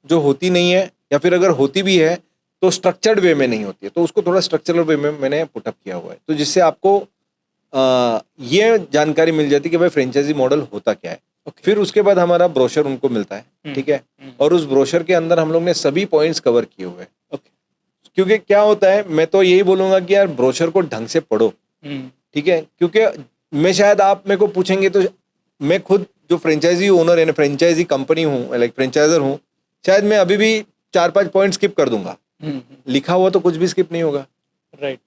S2: जो होती नहीं है, या फिर अगर होती भी है तो स्ट्रक्चर्ड वे में नहीं होती है, तो उसको थोड़ा स्ट्रक्चरल वे में मैंने पुटअप किया हुआ है. तो जिससे आपको ये जानकारी मिल जाती है कि भाई फ्रेंचाइजी मॉडल होता क्या है. फिर उसके बाद हमारा ब्रोशर उनको मिलता है, ठीक है, और उस ब्रोशर के अंदर हम लोग ने सभी पॉइंट्स कवर किए हुए हैं.
S1: ओके.
S2: क्योंकि क्या होता है, मैं तो यही बोलूंगा कि यार ब्रोशर को ढंग से पढ़ो, ठीक है. क्योंकि मैं शायद आप मेरे को पूछेंगे तो मैं खुद जो फ्रेंचाइजी ओनर यानी फ्रेंचाइजी कंपनी हूँ, लाइक फ्रेंचाइजर हूँ, शायद मैं अभी भी 4-5 पॉइंट स्किप कर दूंगा. लिखा हुआ तो कुछ भी स्किप नहीं होगा,
S1: राइट.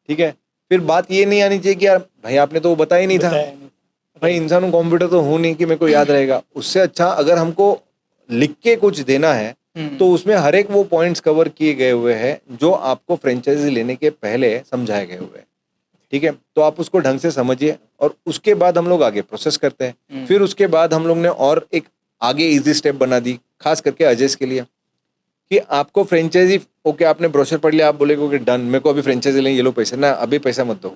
S2: ठीक है. फिर बात ये नहीं आनी चाहिए कि यार भाई आपने तो वो बताया ही नहीं था. भाई इंसान कंप्यूटर तो हूँ नहीं कि मेरे को याद रहेगा. उससे अच्छा अगर हमको लिख के कुछ देना है तो उसमें हर एक वो पॉइंट्स कवर किए गए हुए हैं जो आपको फ्रेंचाइजी लेने के पहले समझाए गए हुए हैं, ठीक है. तो आप उसको ढंग से समझिए और उसके बाद हम लोग आगे प्रोसेस करते हैं. फिर उसके बाद हम लोग ने और एक आगे इजी स्टेप बना दी, खास करके अजय के लिए, कि आपको फ्रेंचाइजी ओके आपने ब्रोशर पढ़ लिया, आप बोलेगे कि डन मेरे को अभी फ्रेंचाइजी लेंगे, ये लो पैसे ना, अभी पैसा मत दो.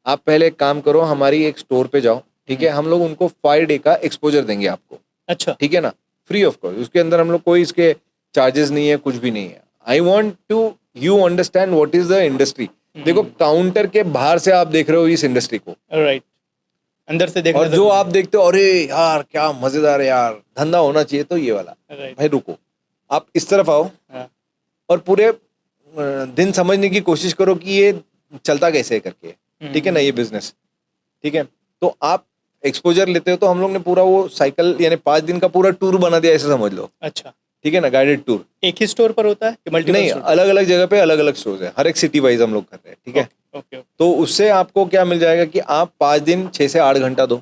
S2: आप पहले एक काम करो, हमारी एक स्टोर पे जाओ, ठीक है. हम लोग उनको 5 डे का एक्सपोजर देंगे आपको,
S1: अच्छा.
S2: ठीक है ना, फ्री ऑफ कॉस्ट. उसके अंदर हम लोग कोई इसके चार्जेस नहीं है, कुछ भी नहीं है. I want to you understand what is the industry. देखो काउंटर के बाहर से आप देख रहे हो इस इंडस्ट्री को,
S1: राइट. अंदर से देखना
S2: और जो आप देखते हो अरे यार क्या मजेदार है यार, धंधा होना चाहिए, तो ये वाला.
S1: राइट.
S2: भाई रुको, आप इस तरफ आओ और पूरे दिन समझने की कोशिश करो कि ये चलता कैसे है करके, ठीक है ना, ये बिजनेस, ठीक है. तो आप एक्सपोजर लेते हो तो हम लोग ने पूरा वो साइकिल यानी 5 दिन का पूरा टूर बना दिया, ऐसे समझ लो.
S1: अच्छा.
S2: ठीक है ना, गाइडेड टूर.
S1: एक ही स्टोर पर होता है कि मल्टीपल
S2: नहीं,
S1: स्टोर?
S2: अलग अलग जगह पे अलग अलग स्टोर्स है, हर एक सिटी वाइज हम लोग कर रहे हैं, ठीक है.
S1: ओके.
S2: तो उससे आपको क्या मिल जाएगा कि आप 5 दिन 6 से 8 घंटा दो.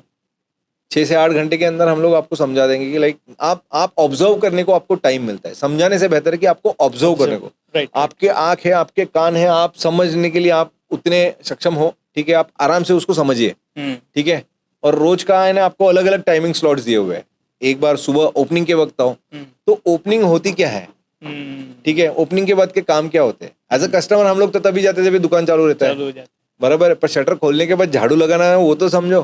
S2: 6 से 8 घंटे के अंदर हम लोग आपको समझा देंगे कि लाइक आप ऑब्जर्व करने को आपको टाइम मिलता है. समझाने से बेहतर है कि आपको ऑब्जर्व करने को.
S1: राइट.
S2: आपके आंख है, आपके कान है, आप समझने के लिए आप उतने सक्षम हो, ठीक है. आप आराम से उसको समझिए, ठीक है. और रोज का है ना, आपको अलग अलग टाइमिंग स्लॉट्स दिए हुए हैं. एक बार सुबह ओपनिंग के वक्त आओ. तो ओपनिंग होती क्या है, ठीक है, ओपनिंग के बाद के काम क्या होते हैं. एज अ कस्टमर हम लोग तो तभी जाते हैं जब दुकान चालू रहता है, बराबर है. पर शटर खोलने के बाद झाड़ू लगाना है वो तो समझो,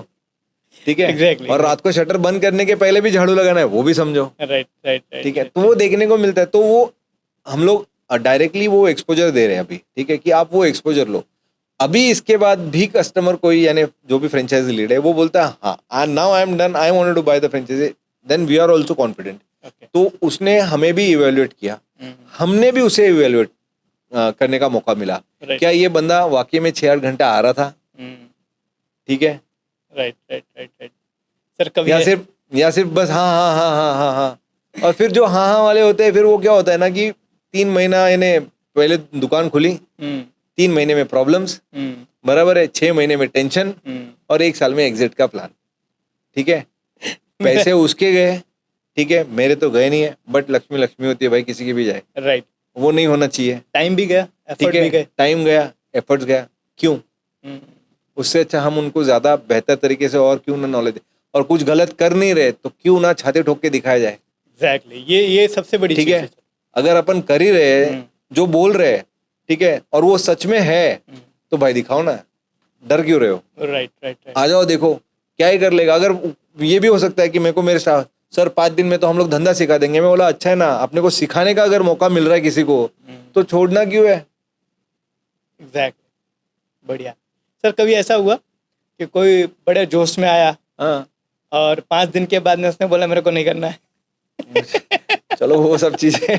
S2: ठीक है.
S1: Exactly.
S2: और रात को शटर बंद करने के पहले भी झाड़ू लगाना है वो भी समझो,
S1: राइट. राइट.
S2: ठीक है. तो वो देखने को मिलता है. तो वो हम लोग डायरेक्टली वो एक्सपोजर दे रहे हैं अभी, ठीक है, कि आप वो एक्सपोजर लो. अभी इसके बाद भी कस्टमर कोई यानी जो भी फ्रेंचाइजी लीड है वो बोलता है हाँ now I am done, I wanted to buy the franchise, then we are also confident. तो उसने हमें भी इवेल्युएट किया, हमने भी उसे इवेल्युएट करने का मौका मिला. क्या ये बंदा वाकई में 6-8 घंटा आ रहा था, ठीक है.
S1: Right. Right. Right. Right. Sir कभी
S2: या सिर्फ बस हाँ हाँ हाँ हाँ हाँ हाँ. और फिर जो हाँ हाँ वाले होते हैं, फिर वो क्या होता है ना कि 3 महीना यानी पहले दुकान खुली, 3 महीने में प्रॉब्लम्स, बराबर है, 6 महीने में टेंशन, और 1 साल में एग्जिट का प्लान, ठीक है. पैसे उसके गए, ठीक है, मेरे तो गए नहीं है. बट लक्ष्मी लक्ष्मी होती है भाई, किसी की भी जाए.
S1: राइट.
S2: वो नहीं होना चाहिए.
S1: टाइम भी गया, एफर्ट
S2: ठीक
S1: भी गए.
S2: है, टाइम गया, एफर्ट्स गया. क्यों? उससे अच्छा हम उनको ज्यादा बेहतर तरीके से और क्यों ना नॉलेज दे. और कुछ गलत कर नहीं रहे तो क्यों ना छाते ठोक के दिखाया जाए.
S1: एग्जैक्टली. ये सबसे बड़ी
S2: ठीक
S1: चीज
S2: है. अगर अपन कर ही रहे जो बोल रहे, ठीक है, और वो सच में है, तो भाई दिखाओ ना, डर क्यों रहे हो.
S1: राइट. राइट.
S2: आ जाओ, देखो क्या ही कर लेगा. अगर ये भी हो सकता है कि मेरे को मेरे स्टाफ सर 5 दिन में तो हम लोग धंधा सिखा देंगे. मैं बोला अच्छा है ना, अपने को सिखाने का अगर मौका मिल रहा है किसी को तो छोड़ना क्यों है.
S1: एग्जैक्टली. बढ़िया. सर कभी ऐसा हुआ कि कोई बड़े जोश में आया
S2: हाँ,
S1: और 5 दिन के बाद में उसने बोला मेरे को नहीं करना है?
S2: चलो वो सब चीजें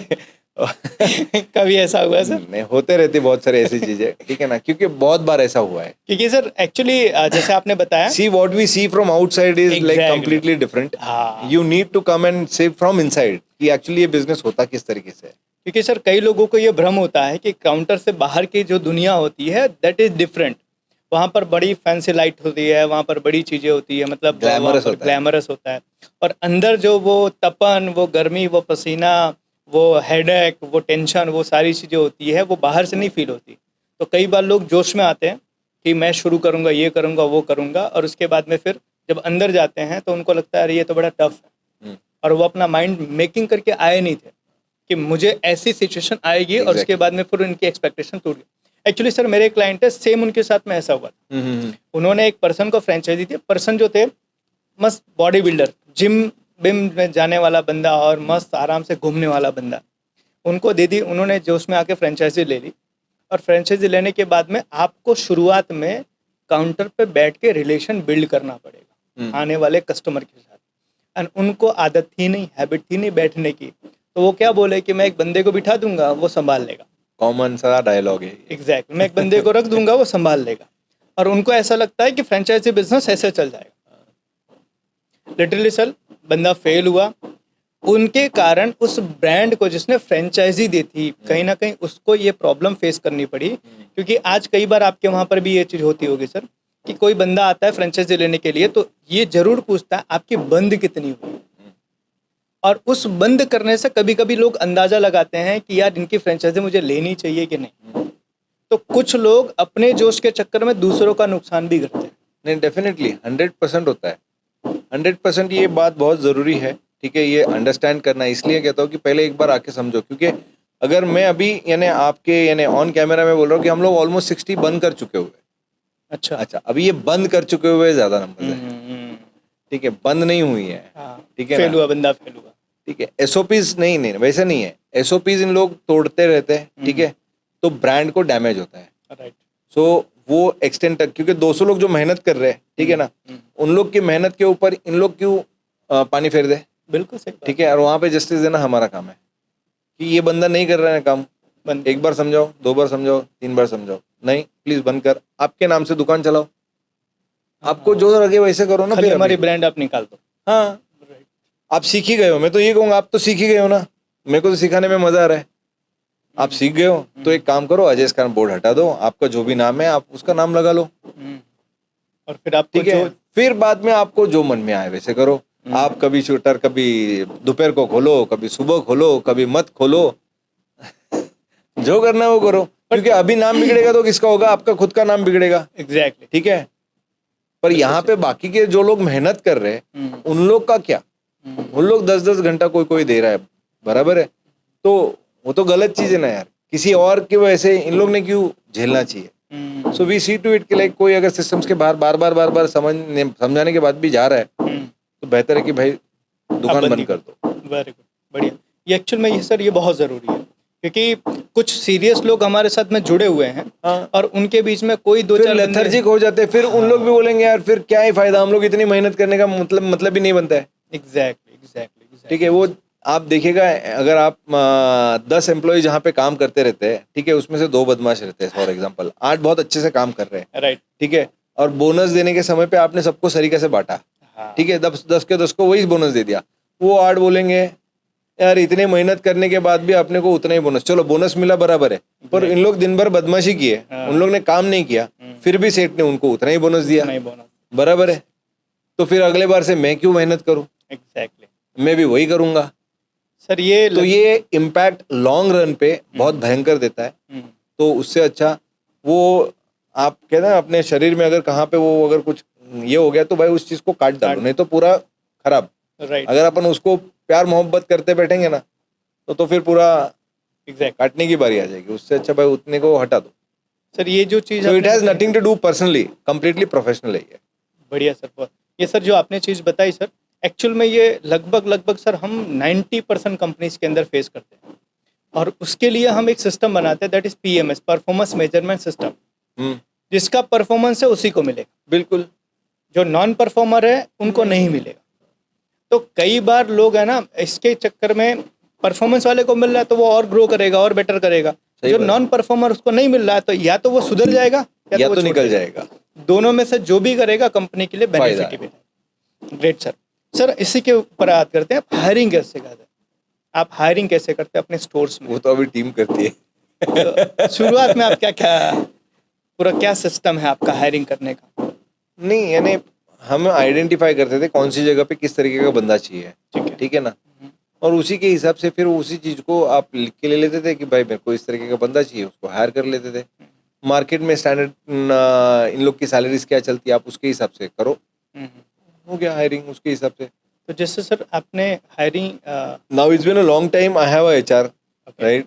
S1: कभी ऐसा हुआ सर?
S2: नहीं, होते रहती बहुत सारी ऐसी चीजें, ठीक है ना, क्योंकि बहुत बार ऐसा हुआ है.
S1: क्योंकि सर एक्चुअली जैसे आपने बताया,
S2: See what we see from outside is like
S1: Exactly.
S2: completely different.
S1: हाँ.
S2: You need to come and see from inside कि एक्चुअली ये बिजनेस होता किस तरीके से है.
S1: क्योंकि सर कई लोगों को ये भ्रम होता है कि काउंटर से बाहर की जो दुनिया होती है दैट इज डिफरेंट, वहाँ पर बड़ी फैंसी लाइट होती है, वहाँ पर बड़ी चीज़ें होती है, मतलब
S2: Glamorous होता है।
S1: ग्लैमरस होता है। और अंदर जो वो तपन, वो गर्मी, वो पसीना, वो हेडेक, वो टेंशन, वो सारी चीज़ें होती है, वो बाहर से नहीं फील होती। तो कई बार लोग जोश में आते हैं कि मैं शुरू करूँगा, ये करूँगा, वो करूँगा, और उसके बाद में फिर जब अंदर जाते हैं तो उनको लगता है अरे ये तो बड़ा टफ है, और वो अपना माइंड मेकिंग करके आए नहीं थे कि मुझे ऐसी सिचुएशन आएगी, और उसके बाद में फिर उनकी एक्सपेक्टेशन टूट गई। एक्चुअली सर मेरे क्लाइंट है, सेम उनके साथ में ऐसा हुआ था। उन्होंने एक पर्सन को फ्रेंचाइजी दी। पर्सन जो थे मस्त बॉडी बिल्डर, जिम बिम में जाने वाला बंदा और मस्त आराम से घूमने वाला बंदा, उनको दे दी। उन्होंने जोश में आके फ्रेंचाइजी ले ली, और फ्रेंचाइजी लेने के बाद में आपको शुरुआत में काउंटर पे बैठ के रिलेशन बिल्ड करना पड़ेगा आने वाले कस्टमर के साथ। एंड उनको आदत थी नहीं, हैबिट थी नहीं बैठने की, तो वो क्या बोले कि मैं एक बंदे को बिठा दूंगा, वो संभाल लेगा।
S2: कॉमन सा डायलॉग है।
S1: एग्जैक्टली, मैं एक बंदे को रख दूंगा, वो संभाल लेगा। और उनको ऐसा लगता है कि फ्रेंचाइजी बिजनेस ऐसे चल जाएगा। लिटरली सर बंदा फेल हुआ। उनके कारण उस ब्रांड को जिसने फ्रेंचाइजी दी थी, कहीं ना कहीं उसको ये प्रॉब्लम फेस करनी पड़ी। क्योंकि आज कई बार आपके वहाँ पर भी ये चीज़ होती होगी सर कि कोई बंदा आता है फ्रेंचाइजी लेने के लिए, तो ये जरूर पूछता है आपकी बंद कितनी हुई, और उस बंद करने से कभी कभी लोग अंदाजा लगाते हैं कि यार इनकी फ्रेंचाइजी मुझे लेनी चाहिए कि नहीं। तो कुछ लोग अपने जोश के चक्कर में दूसरों का नुकसान भी करते हैं।
S2: नहीं, डेफिनेटली 100% होता है। 100% ये बात बहुत ज़रूरी है, ठीक है, ये अंडरस्टैंड करना। इसलिए कहता हूँ कि पहले एक बार आके समझो, क्योंकि अगर मैं अभी यानी आपके यानी ऑन कैमरा में बोल रहा हूँ कि हम लोग ऑलमोस्ट 60 बंद कर चुके हुए।
S1: अच्छा,
S2: अभी ये बंद कर चुके हुए ज़्यादा नंबर है, ठीक है, बंद नहीं हुई है, ठीक है
S1: फेल
S2: ना?
S1: हुआ बंदा, फेल हुआ,
S2: ठीक है। एसओपीज नहीं, वैसे नहीं है। एसओपीज इन लोग तोड़ते रहते हैं, ठीक है, तो ब्रांड को डैमेज होता है।
S1: राइट।
S2: सो वो एक्सटेंड तक, क्योंकि 200 लोग जो मेहनत कर रहे हैं, ठीक है ना, उन लोग की मेहनत के ऊपर इन लोग क्यों पानी फेर दे?
S1: बिल्कुल सही,
S2: ठीक है। और वहाँ पे जस्टिस देना हमारा काम है कि ये बंदा नहीं कर रहा है काम,
S1: बंद।
S2: एक बार समझाओ, 2 बार समझाओ, 3 बार समझाओ, नहीं प्लीज बंद कर, आपके नाम से दुकान चलाओ, आपको जो लगे वैसे करो ना।
S1: खाली
S2: फिर
S1: हमारी ब्रांड आप निकाल दो।
S2: हाँ, आप सीख ही गए हो। मैं तो ये कहूँगा आप तो सीख ही गए हो ना, मेरे को तो सिखाने में मजा आ रहा है। आप सीख गए हो तो एक काम करो, अजय खान बोर्ड हटा दो, आपका जो भी नाम है आप उसका नाम लगा लो,
S1: और फिर आपको
S2: ठीक है। फिर बाद में आपको जो मन में आए वैसे करो। आप कभी शूटर, कभी दोपहर को खोलो, कभी सुबह खोलो, कभी मत खोलो जो करना है वो करो, क्योंकि अभी नाम बिगड़ेगा तो किसका होगा? आपका खुद का नाम बिगड़ेगा।
S1: एग्जैक्टली,
S2: ठीक है। पर यहाँ पे बाकी के जो लोग मेहनत कर रहे हैं उन लोग का क्या? उन लोग 10-10 घंटा कोई दे रहा है, बराबर है, तो वो तो गलत चीज है ना यार। किसी और की वजह से इन लोग ने क्यों झेलना चाहिए? So we see to it कि लाइक कोई अगर सिस्टम्स के बाहर बार समझाने के बाद भी जा रहा है तो बेहतर है कि भाई दुकान बंद कर दो।
S1: वेरी गुड, बढ़िया। ये एक्चुअल में ये सर ये बहुत ज़रूरी है, क्योंकि कुछ सीरियस लोग हमारे साथ में जुड़े हुए हैं।
S2: हाँ।
S1: और उनके बीच में कोई दो
S2: फिर
S1: चार
S2: लेथर्जिक हो जाते हैं, फिर उन लोग भी बोलेंगे यार फिर क्या ही फायदा, हम लोग इतनी मेहनत करने का मतलब ही नहीं बनता है।
S1: एग्जैक्टली।
S2: ठीक है। वो आप देखिएगा, अगर आप 10 एम्प्लॉय जहाँ पे काम करते रहते हैं, ठीक है, उसमें से 2 बदमाश रहते हैं फॉर एग्जाम्पल, 8 बहुत अच्छे से काम कर रहे हैं,
S1: राइट।
S2: ठीक है, और बोनस देने के समय पे आपने सबको सरीके से बांटा, ठीक है, 10 के 10 को वही बोनस दे दिया। वो 8 बोलेंगे यार इतने मेहनत करने के बाद भी अपने को उतना ही बोनस, चलो बोनस मिला बराबर है, पर इन लोग दिन भर बदमाशी की है, उन लोग ने काम नहीं किया, फिर भी सेठ ने उनको उतना ही बोनस दिया, बराबर है। तो फिर अगले बार से मैं क्यों मेहनत करूं?
S1: एग्जैक्टली,
S2: मैं भी वही करूंगा
S1: सर। ये
S2: तो ये इम्पैक्ट लॉन्ग रन पे बहुत भयंकर देता है। तो उससे अच्छा वो आप कहते हैं अपने शरीर में अगर कहाँ पे वो अगर कुछ ये हो गया तो भाई उस चीज को काट डालो, नहीं तो पूरा खराब।
S1: राइट।
S2: अगर अपन उसको प्यार मोहब्बत करते बैठेंगे ना तो फिर पूरा काटने की बारी आ जाएगी। उससे अच्छा भाई उतने को हटा दो।
S1: सर ये जो चीज़
S2: it has nothing to do personally, completely professional है ये।
S1: बढ़िया सर। ये सर जो आपने चीज़ बताई सर, एक्चुअल में ये लगभग सर हम 90% कंपनीज के अंदर फेस करते हैं। और उसके लिए हम एक सिस्टम बनाते हैं, that is PMS, performance measurement system. जिसका परफॉर्मेंस है उसी को मिलेगा,
S2: बिल्कुल।
S1: जो नॉन परफॉर्मर है उनको नहीं मिलेगा। तो कई बार लोग है ना इसके चक्कर में, परफॉर्मेंस वाले को मिल रहा है तो वो और ग्रो करेगा और बेटर करेगा, जो नॉन परफॉर्मर उसको नहीं मिल रहा है तो या तो वो सुधर जाएगा
S2: या तो निकल जाएगा।
S1: दोनों में से जो भी करेगा कंपनी के लिए बेनिफिट ही है। Great sir. सर इसी के ऊपर बात करते हैं, आप हायरिंग कैसे करते हैं? आप हायरिंग कैसे करते हैं अपने स्टोर्स में?
S2: वो तो अभी टीम करती है।
S1: तो शुरुआत में आप क्या क्या पूरा क्या सिस्टम है आपका हायरिंग करने का?
S2: नहीं, यानी हम आइडेंटिफाई करते थे कौन सी जगह पे किस तरीके का बंदा चाहिए, ठीक है ना, और उसी के हिसाब से फिर उसी चीज को आप लिख के ले लेते थे कि भाई मेरे को इस तरीके का बंदा चाहिए, उसको हायर कर लेते थे। मार्केट में स्टैंडर्ड इन लोग की सैलरीज क्या चलती है आप उसके हिसाब से करो, हो गया हायरिंग उसके हिसाब से।
S1: तो जैसे सर आपने hiring
S2: now it's been a long time I have a HR, right,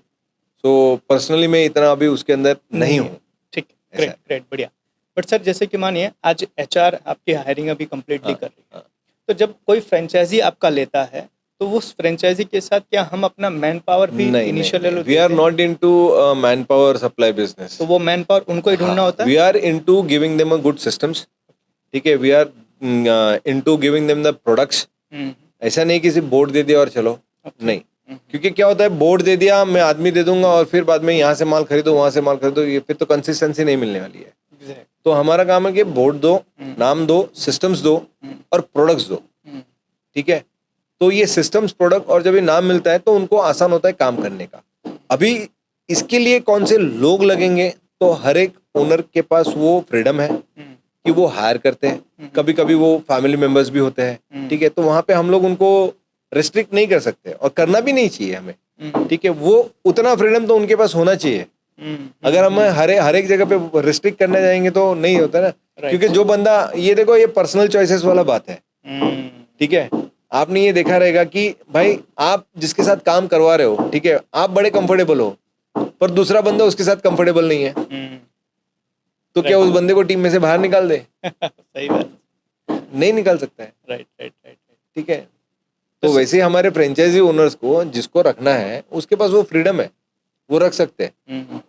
S2: so personally मैं इतना अभी उसके अंदर नहीं हूँ।
S1: ठीक है,
S2: ऐसा
S1: ग्रेट ग्रेट, बढ़िया। बट सर जैसे कि मानिए आज एचआर आपकी हायरिंग अभी कंप्लीटली कर रही है, तो जब कोई फ्रेंचाइजी आपका लेता है तो उस फ्रेंचाइजी के साथ क्या हम अपना मैन पावर भी
S2: नहीं
S1: initial level
S2: we are not into manpower supply business,
S1: तो वो मैन पावर उनको ही ढूंढना होता
S2: वी
S1: है?
S2: Are into giving them a good systems, ठीक है, we are into giving them the products. ऐसा नहीं कि सिर्फ बोर्ड दे दिया और चलो, नहीं, क्योंकि क्या होता है बोर्ड दे दिया मैं आदमी दे दूंगा और फिर बाद में यहाँ से माल खरीदो वहां से माल खरीदो, ये फिर तो कंसिस्टेंसी नहीं मिलने वाली है।
S1: Exactly.
S2: तो हमारा काम है कि बोर्ड दो, नाम दो, सिस्टम्स दो और प्रोडक्ट्स दो, ठीक है। तो ये सिस्टम्स प्रोडक्ट और जब ये नाम मिलता है तो उनको आसान होता है काम करने का। अभी इसके लिए कौन से लोग लगेंगे, तो हर एक ओनर के पास वो फ्रीडम है कि वो हायर करते हैं, कभी कभी वो फैमिली मेंबर्स भी होते हैं, ठीक है, तो वहां पे हम लोग उनको रेस्ट्रिक्ट नहीं कर सकते और करना भी नहीं चाहिए हमें, ठीक है, वो उतना फ्रीडम तो उनके पास होना चाहिए। अगर हम हर एक जगह पे रिस्ट्रिक्ट करने जाएंगे तो नहीं होता ना, क्योंकि जो बंदा, ये देखो ये पर्सनल चॉइसेस वाला बात है, ठीक है, आपने ये देखा रहेगा कि भाई आप जिसके साथ काम करवा रहे हो, ठीक है, आप बड़े कंफर्टेबल हो पर दूसरा बंदा उसके साथ कंफर्टेबल नहीं है, तो क्या उस बंदे को टीम में से बाहर निकाल दे?
S1: सही बात,
S2: नहीं निकाल सकता है,
S1: राइट राइट राइट।
S2: ठीक है। तो वैसे ही हमारे फ्रेंचाइजी ओनर्स को जिसको रखना है उसके पास वो फ्रीडम है, वो रख सकते हैं।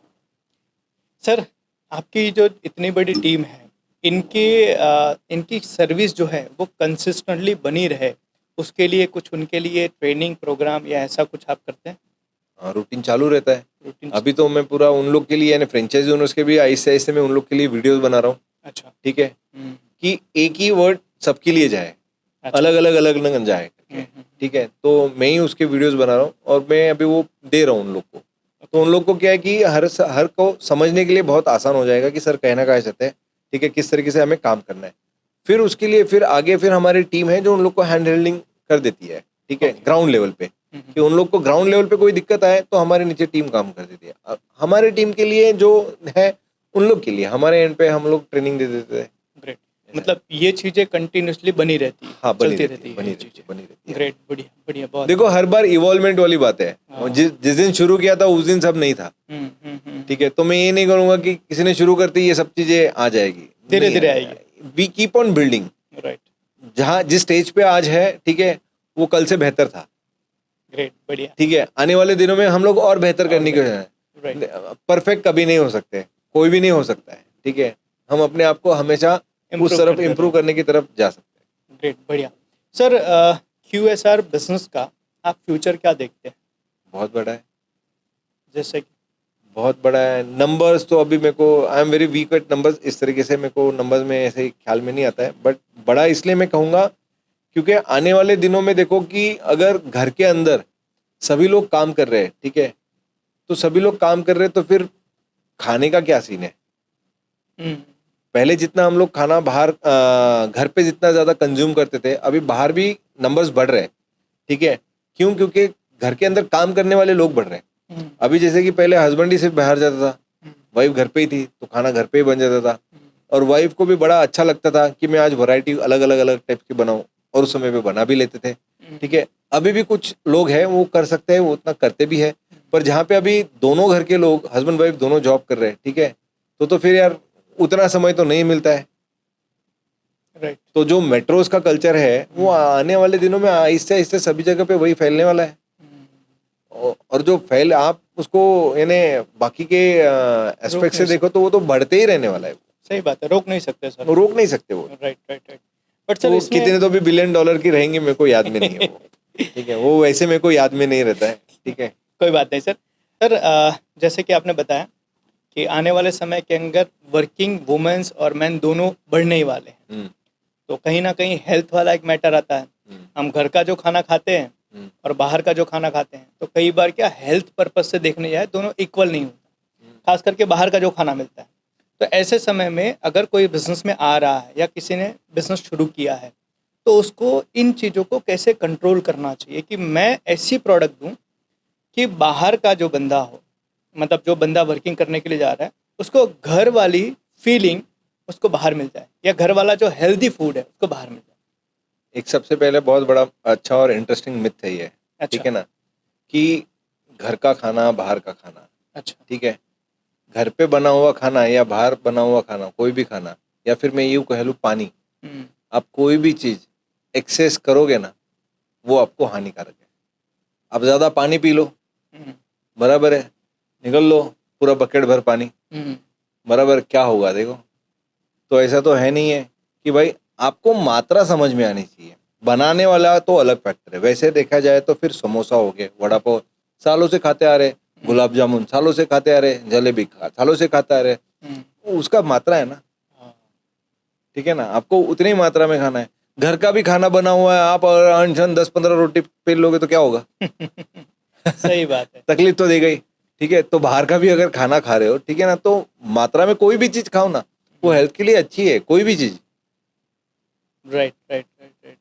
S1: सर आपकी जो इतनी बड़ी टीम है, इनकी सर्विस जो है वो कंसिस्टेंटली बनी रहे, उसके लिए कुछ उनके लिए ट्रेनिंग प्रोग्राम या ऐसा कुछ आप करते हैं?
S2: हाँ, रूटीन चालू रहता है।
S1: रूटीन?
S2: अभी तो मैं पूरा उन लोग के लिए, यानी फ्रेंचाइजी ओनर्स के भी आहिस्ते आहिस्ते मैं उन लोग के लिए वीडियोस बना रहा हूँ,
S1: अच्छा,
S2: ठीक है, कि एक ही वर्ड सबके लिए जाए,
S1: अच्छा।
S2: अलग अलग न जाए, ठीक है, तो मैं ही उसके वीडियोस बना रहा हूँ और मैं अभी वो दे रहा हूँ उन लोग को। तो उन लोग को क्या है कि हर को समझने के लिए बहुत आसान हो जाएगा कि सर कहना क्या चाहते हैं, ठीक है, किस तरीके से हमें काम करना है। फिर उसके लिए फिर आगे फिर हमारी टीम है जो उन लोग को हैंड होल्डिंग कर देती है, ठीक है, ग्राउंड लेवल पे, कि उन लोग को ग्राउंड लेवल पे कोई दिक्कत आए तो हमारे नीचे टीम काम कर देती है। अब हमारे टीम के लिए जो है उन लोग के लिए हमारे एंड पे हम लोग ट्रेनिंग दे देते हैं।
S1: ग्रेट, मतलब ये चीजें कंटिन्यूसली बनी रहती है,
S2: हाँ,
S1: चलती रहती है,
S2: बनी
S1: ये
S2: रहती है,
S1: चीजें।
S2: बनी रहती है।
S1: ग्रेट, बढ़िया बढ़िया, बहुत।
S2: देखो हर बार इवॉल्वमेंट वाली बात है, जिस दिन शुरू किया था उस दिन सब नहीं था, ठीक है, तो मैं ये नहीं करूंगा कि किसी ने शुरू करती ये सब चीजें आ जाएगी,
S1: धीरे धीरे आएगी।
S2: We keep on building,
S1: right,
S2: जहाँ जिस स्टेज पे आज है, ठीक है, वो कल से बेहतर था।
S1: ग्रेट, बढ़िया,
S2: ठीक है, आने वाले दिनों में हम लोग और बेहतर करने की
S1: राइट,
S2: परफेक्ट कभी नहीं हो सकते, कोई भी नहीं हो सकता है, ठीक है, हम अपने आप को हमेशा उस तरफ इम्प्रूव करने की तरफ जा सकते हैं।
S1: ग्रेट, बढ़िया। सर QSR बिजनेस का आप फ्यूचर क्या देखते हैं?
S2: बहुत बड़ा है,
S1: जैसे कि
S2: बहुत बड़ा है। नंबर्स तो अभी मेरे को, I am very weak at numbers, इस तरीके से मेरे को नंबर्स में ऐसे ख्याल में नहीं आता है, बट बड़ा इसलिए मैं कहूँगा क्योंकि आने वाले दिनों में देखो कि अगर घर के अंदर सभी लोग काम कर रहे हैं, ठीक है, तो सभी लोग काम कर रहे हैं तो फिर खाने का क्या सीन है? पहले जितना हम लोग खाना बाहर घर पे जितना ज़्यादा कंज्यूम करते थे, अभी बाहर भी नंबर्स बढ़ रहे हैं, ठीक है, क्यों? क्योंकि घर के अंदर काम करने वाले लोग बढ़ रहे हैं। अभी जैसे कि पहले हस्बैंड ही सिर्फ बाहर जाता था, वाइफ घर पे ही थी, तो खाना घर पे ही बन जाता था, और वाइफ को भी बड़ा अच्छा लगता था कि मैं आज वैरायटी अलग अलग टाइप की बनाऊं, और उस समय पे बना भी लेते थे, ठीक है। अभी भी कुछ लोग हैं वो कर सकते हैं, वो उतना करते भी है, पर जहाँ पे अभी दोनों घर के लोग हस्बैंड वाइफ दोनों जॉब कर रहे हैं, ठीक है, तो फिर यार उतना समय तो नहीं मिलता है।
S1: राइट,
S2: तो जो मेट्रोज का कल्चर है वो आने वाले दिनों में आहिस्ते आहिस्ते सभी जगह पे वही फैलने वाला है, और जो फैल आप उसको यानी बाकी के एस्पेक्ट से देखो तो वो तो बढ़ते ही रहने वाला है।
S1: सही बात है, रोक नहीं सकते सर,
S2: वो रोक नहीं सकते वो।
S1: Right right right. But sir
S2: वो कितने तो भी $1 बिलियन की रहेंगे मेरे को याद में नहीं है वो, ठीक है, वो वैसे मेरे को याद में नहीं रहता है, ठीक है,
S1: कोई बात नहीं सर। सर जैसे कि आपने बताया कि आने वाले समय के अंदर वर्किंग वुमेन्स और मैन दोनों बढ़ने ही वाले हैं, तो कहीं ना कहीं हेल्थ वाला एक मैटर आता है। हम घर का जो खाना खाते हैं और बाहर का जो खाना खाते हैं, तो कई बार क्या हेल्थ पर्पज से देखने जाए दोनों इक्वल नहीं होता, खास करके बाहर का जो खाना मिलता है। तो ऐसे समय में अगर कोई बिजनेस में आ रहा है या किसी ने बिजनेस शुरू किया है, तो उसको इन चीज़ों को कैसे कंट्रोल करना चाहिए कि मैं ऐसी प्रोडक्ट दूं कि बाहर का जो बंदा हो, मतलब जो बंदा वर्किंग करने के लिए जा रहा है, उसको घर वाली फीलिंग उसको बाहर मिल जाए, या घर वाला जो हेल्दी फूड है उसको बाहर मिल जाए।
S2: एक सबसे पहले बहुत बड़ा अच्छा और इंटरेस्टिंग मिथ है ये, ठीक है ना, कि घर का खाना बाहर का खाना,
S1: अच्छा।
S2: ठीक है, घर पे बना हुआ खाना या बाहर बना हुआ खाना, कोई भी खाना, या फिर मैं यूँ कह लूँ पानी,
S1: हम्म,
S2: आप कोई भी चीज़ एक्सेस करोगे ना, वो आपको हानिकारक है। आप ज़्यादा पानी पी लो,
S1: हम्म,
S2: बराबर है, निकल लो पूरा बकेट भर पानी,
S1: हम्म,
S2: बराबर, क्या होगा देखो। तो ऐसा तो है नहीं है कि भाई आपको मात्रा समझ में आनी चाहिए। बनाने वाला तो अलग फैक्टर है। वैसे देखा जाए तो फिर समोसा हो गए, वड़ा पाव सालों से खाते आ रहे, गुलाब जामुन सालों से खाते आ रहे, जलेबी सालों से खाते आ रहे, उसका मात्रा है ना,
S1: हाँ,
S2: ठीक है ना, आपको उतनी ही मात्रा में खाना है। घर का भी खाना बना हुआ है, आप अगर अनशन 10-15 रोटी पेल लोगे तो क्या होगा?
S1: सही बात है।
S2: तकलीफ तो देगा ही, ठीक है। तो बाहर का भी अगर खाना खा रहे हो, ठीक है ना, तो मात्रा में कोई भी चीज खाओ ना, वो हेल्थ के लिए अच्छी है, कोई भी चीज।
S1: Right right right right.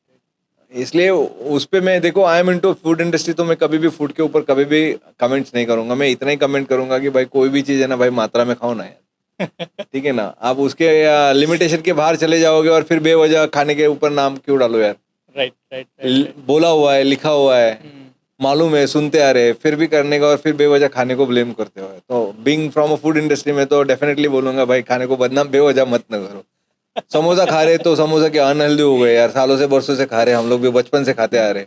S2: इसलिए उस पे मैं, देखो, I am into food industry, तो मैं कभी भी फूड के ऊपर कभी भी कमेंट्स नहीं करूंगा। मैं इतना ही कमेंट करूंगा कि भाई कोई भी चीज है ना भाई, मात्रा में खाओ ना यार, ठीक है ना। आप उसके लिमिटेशन के बाहर चले जाओगे और फिर बेवजह खाने के ऊपर नाम क्यों डालो यार?
S1: Right right right.
S2: बोला हुआ है, लिखा हुआ है, मालूम है, सुनते आ रहे, फिर भी करने का और फिर बेवजह खाने को ब्लेम करते हो। तो being from a food industry में तो डेफिनेटली बोलूंगा भाई, खाने को बदनाम बेवजह मत न करो। समोसा खा रहे तो समोसा के अनहेल्दी हो गए यार, सालों से बरसों से खा रहे, हम लोग भी बचपन से खाते आ रहे,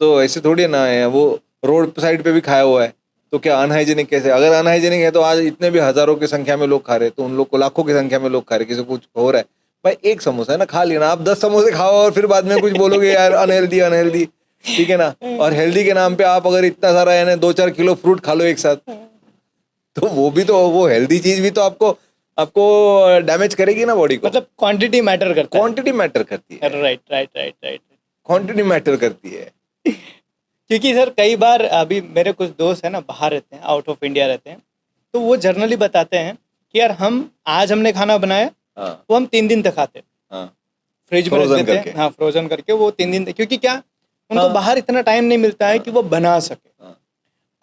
S2: तो ऐसे थोड़ी ना है। वो रोड साइड पे भी खाया हुआ है, तो क्या अनहाइजेनिक कैसे? अगर अनहाइजेनिक है तो आज इतने भी हजारों की संख्या में लोग खा रहे, तो उन लोग को लाखों की संख्या में लोग खा रहे, किसी को कुछ हो रहा है? भाई एक समोसा है ना, खा लेना। आप 10 समोसे खाओ और फिर बाद में कुछ बोलोगे यार अनहेल्दी अनहेल्दी, ठीक है ना। और हेल्दी के नाम पे आप अगर इतना सारा है ना 2-4 किलो फ्रूट खा लो एक साथ, तो वो भी तो, वो हेल्दी चीज भी तो आपको आपको डैमेज करेगी ना बॉडी को।
S1: मतलब क्वांटिटी मैटर करता
S2: क्वांटिटी मैटर करती
S1: है।
S2: है,
S1: right right right right.
S2: Quantity matter करती है।
S1: क्योंकि सर कई बार अभी मेरे कुछ दोस्त हैं ना, बाहर रहते हैं, आउट ऑफ इंडिया रहते हैं, तो वो जर्नली बताते हैं कि यार आज हमने खाना बनाया,
S2: हाँ
S1: वो हम 3 दिन तक खाते हैं,
S2: हाँ,
S1: फ्रिज में रख
S2: फ्रोजन
S1: देते
S2: करके।
S1: हैं। हाँ, फ्रोजन करके वो 3 दिन तक, क्योंकि क्या उनको
S2: हाँ।
S1: बाहर इतना टाइम नहीं मिलता है कि वो बना सके।
S2: हाँ।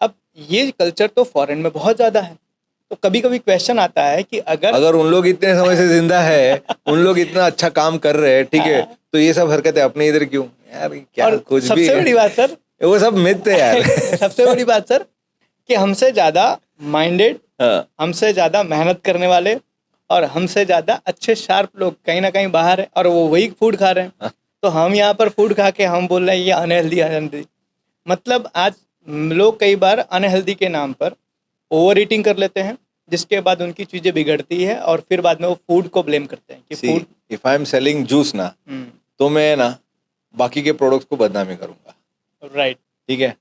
S1: अब ये कल्चर तो फॉरेन में बहुत ज़्यादा है, तो कभी कभी क्वेश्चन आता है कि अगर
S2: उन लोग इतने समय से जिंदा है, उन लोग इतना अच्छा काम कर रहे हैं, ठीक है, तो ये सब हरकतें अपने इधर क्यों यार? क्या
S1: और
S2: कुछ भी
S1: सबसे बड़ी बात सर,
S2: वो सब मिथ है यार।
S1: सबसे बड़ी बात सर, कि हमसे ज़्यादा माइंडेड,
S2: हाँ,
S1: हमसे ज़्यादा मेहनत करने वाले और हमसे ज़्यादा अच्छे शार्प लोग कहीं ना कहीं बाहर है, और वो वही फूड खा रहे हैं। तो हम यहाँ पर फूड खा के हम बोल रहे हैं ये अनहेल्दी अनहेल्दी। मतलब आज लोग कई बार अनहेल्दी के नाम पर ओवर ईटिंग कर लेते हैं, जिसके बाद उनकी चीज़ें बिगड़ती है और फिर बाद में वो फूड को ब्लेम करते हैं कि
S2: see,
S1: food.
S2: If I am selling juice ना, तो मैं ना बाकी के प्रोडक्ट्स को बदनामी करूंगा,
S1: राइट।
S2: ठीक है,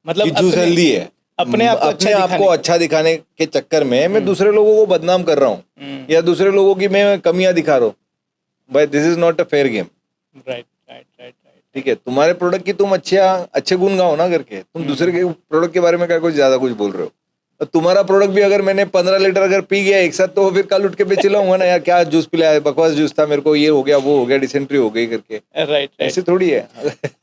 S1: मतलब
S2: कि जूस हेल्दी है।
S1: अपने आप को
S2: अपने
S1: अच्छा
S2: आप को
S1: दिखाने
S2: अच्छा दिखाने के चक्कर में मैं दूसरे लोगों को बदनाम कर रहा हूँ, या दूसरे लोगों की मैं कमियां दिखा रहा हूँ। भाई this is not a fair game.
S1: Right right right right.
S2: ठीक है, तुम्हारे प्रोडक्ट की तुम अच्छे गुण गाओ ना करके, तुम दूसरे के प्रोडक्ट के बारे में क्या कुछ ज्यादा कुछ बोल रहे हो? और तुम्हारा प्रोडक्ट भी अगर मैंने 15 लीटर अगर पी गया एक साथ, तो फिर कल उठ के बेच चिल्लाऊंगा ना यार, क्या जूस पिलाया, बकवास जूस था, मेरे को ये हो गया वो हो गया, डिसेंट्री हो गई करके।
S1: राइट।
S2: ऐसे थोड़ी है।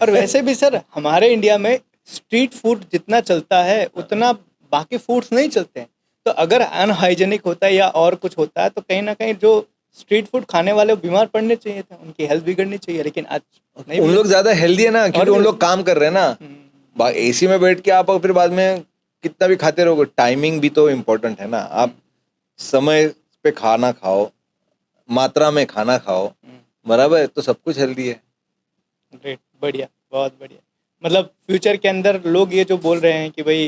S1: और वैसे भी सर हमारे इंडिया में स्ट्रीट फूड जितना चलता है उतना बाकी फूड्स नहीं चलते हैं। तो अगर अनहाइजेनिक होता है या और कुछ होता है, तो कहीं ना कहीं जो स्ट्रीट फूड खाने वाले बीमार पड़ने चाहिए थे, उनकी हेल्थ बिगड़नी चाहिए, लेकिन आज नहीं।
S2: उन लोग ज्यादा हेल्दी है ना, क्योंकि उन लोग काम कर रहे हैं ना। एसी में बैठ के आप फिर बाद में कितना भी खाते रहोगे, टाइमिंग भी तो इम्पोर्टेंट है ना। आप समय पे खाना खाओ, मात्रा में खाना खाओ, बराबर है, तो सब कुछ हेल्दी है।
S1: ग्रेट, बढ़िया, बहुत बढ़िया। मतलब फ्यूचर के अंदर लोग ये जो बोल रहे हैं कि भाई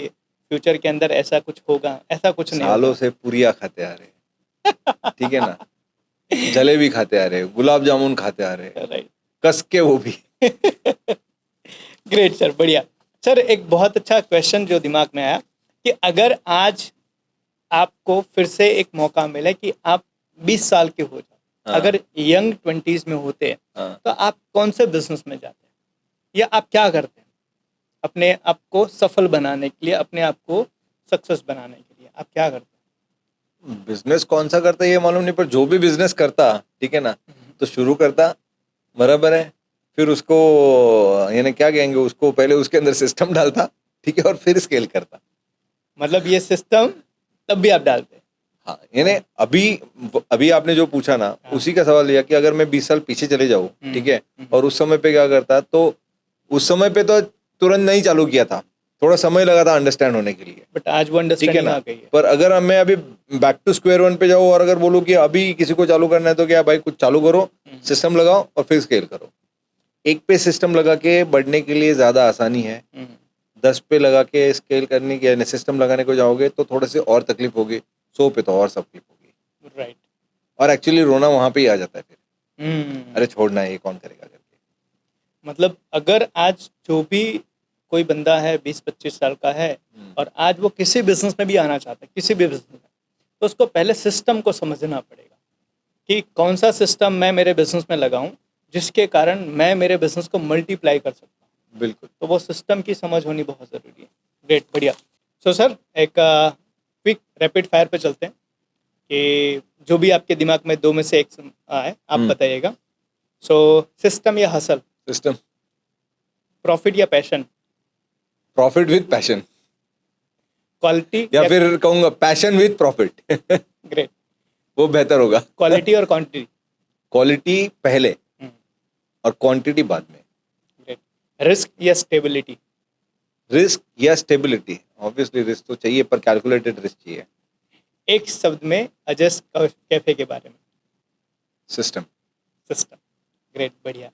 S1: फ्यूचर के अंदर ऐसा कुछ होगा, ऐसा कुछ नहीं
S2: सालों
S1: होगा।
S2: से पूरियां खाते आ रहे, ठीक है ना, जलेबी खाते आ रहे, गुलाब जामुन खाते आ रहे,
S1: राइट।
S2: कस के वो भी।
S1: ग्रेट सर, बढ़िया। सर एक बहुत अच्छा क्वेश्चन जो दिमाग में आया कि अगर आज आपको फिर से एक मौका मिले कि आप 20 साल के हो जाए,
S2: हाँ।
S1: अगर यंग 20s में होते हैं,
S2: हाँ।
S1: तो आप कौन से बिजनेस में जाते हैं, या आप क्या करते हैं अपने आप को सफल बनाने के लिए, अपने आप को सक्सेस बनाने के लिए आप क्या करते हैं?
S2: बिजनेस कौन सा करता है ये मालूम नहीं, पर जो भी बिजनेस करता, ठीक है ना, तो शुरू करता, बराबर है, फिर उसको यानी क्या कहेंगे, उसको पहले उसके अंदर सिस्टम डालता, ठीक है, और फिर स्केल करता।
S1: मतलब ये सिस्टम तब भी आप डालते हैं।
S2: हाँ, यानी अभी अभी आपने जो पूछा ना, उसी का सवाल लिया कि अगर मैं 20 साल पीछे चले जाऊँ, ठीक है, और उस समय पे क्या करता, तो उस समय पे तो तुरंत नहीं चालू किया था, थोड़ा समय लगा था अंडरस्टैंड होने के लिए,
S1: बट आज वो
S2: ठीक है
S1: अंडरस्टैंडिंग
S2: ना।
S1: आ गई है।
S2: पर अगर मैं अभी बैक टू स्क्वायर वन पे जाऊँ और अगर बोलूँ कि अभी किसी को चालू करना है, तो क्या भाई, कुछ चालू करो, सिस्टम लगाओ और फिर स्केल करो। एक पे सिस्टम लगा के बढ़ने के लिए ज्यादा आसानी है, 10 पे लगा के स्केल करने के सिस्टम लगाने को जाओगे तो थोड़े से और तकलीफ होगी, 100 पे तो और तकलीफ होगी,
S1: राइट।
S2: और एक्चुअली रोना वहां पे ही आ जाता है फिर, अरे छोड़ना है, ये कौन करेगा करके।
S1: मतलब अगर आज जो भी कोई बंदा है 20-25 साल का है और आज वो किसी बिजनेस में भी आना चाहता है, किसी भी बिजनेस में, तो उसको पहले सिस्टम को समझना पड़ेगा कि कौन सा सिस्टम मैं मेरे बिजनेस में लगाऊं जिसके कारण मैं मेरे बिजनेस को मल्टीप्लाई कर सकता हूं।
S2: बिल्कुल।
S1: तो वो सिस्टम की समझ होनी बहुत ज़रूरी है। ग्रेट, बढ़िया। सो सर, एक क्विक रैपिड फायर पे चलते हैं कि जो भी आपके दिमाग में 2 में से एक आए आप बताइएगा। सो सिस्टम या हसल,
S2: सिस्टम।
S1: प्रॉफिट या passion,
S2: profit with passion,
S1: quality
S2: या फिर कहूंगा पैशन विद प्रॉफिट।
S1: ग्रेट,
S2: वो बेहतर होगा।
S1: क्वालिटी और क्वांटिटी,
S2: क्वालिटी पहले और क्वांटिटी बाद में।
S1: ग्रेट, रिस्क या स्टेबिलिटी,
S2: रिस्क या स्टेबिलिटी, ऑब्वियसली रिस्क तो चाहिए पर कैलकुलेटेड रिस्क चाहिए।
S1: एक शब्द में अजस्ट कैफे के बारे में,
S2: सिस्टम।
S1: सिस्टम। ग्रेट, बढ़िया।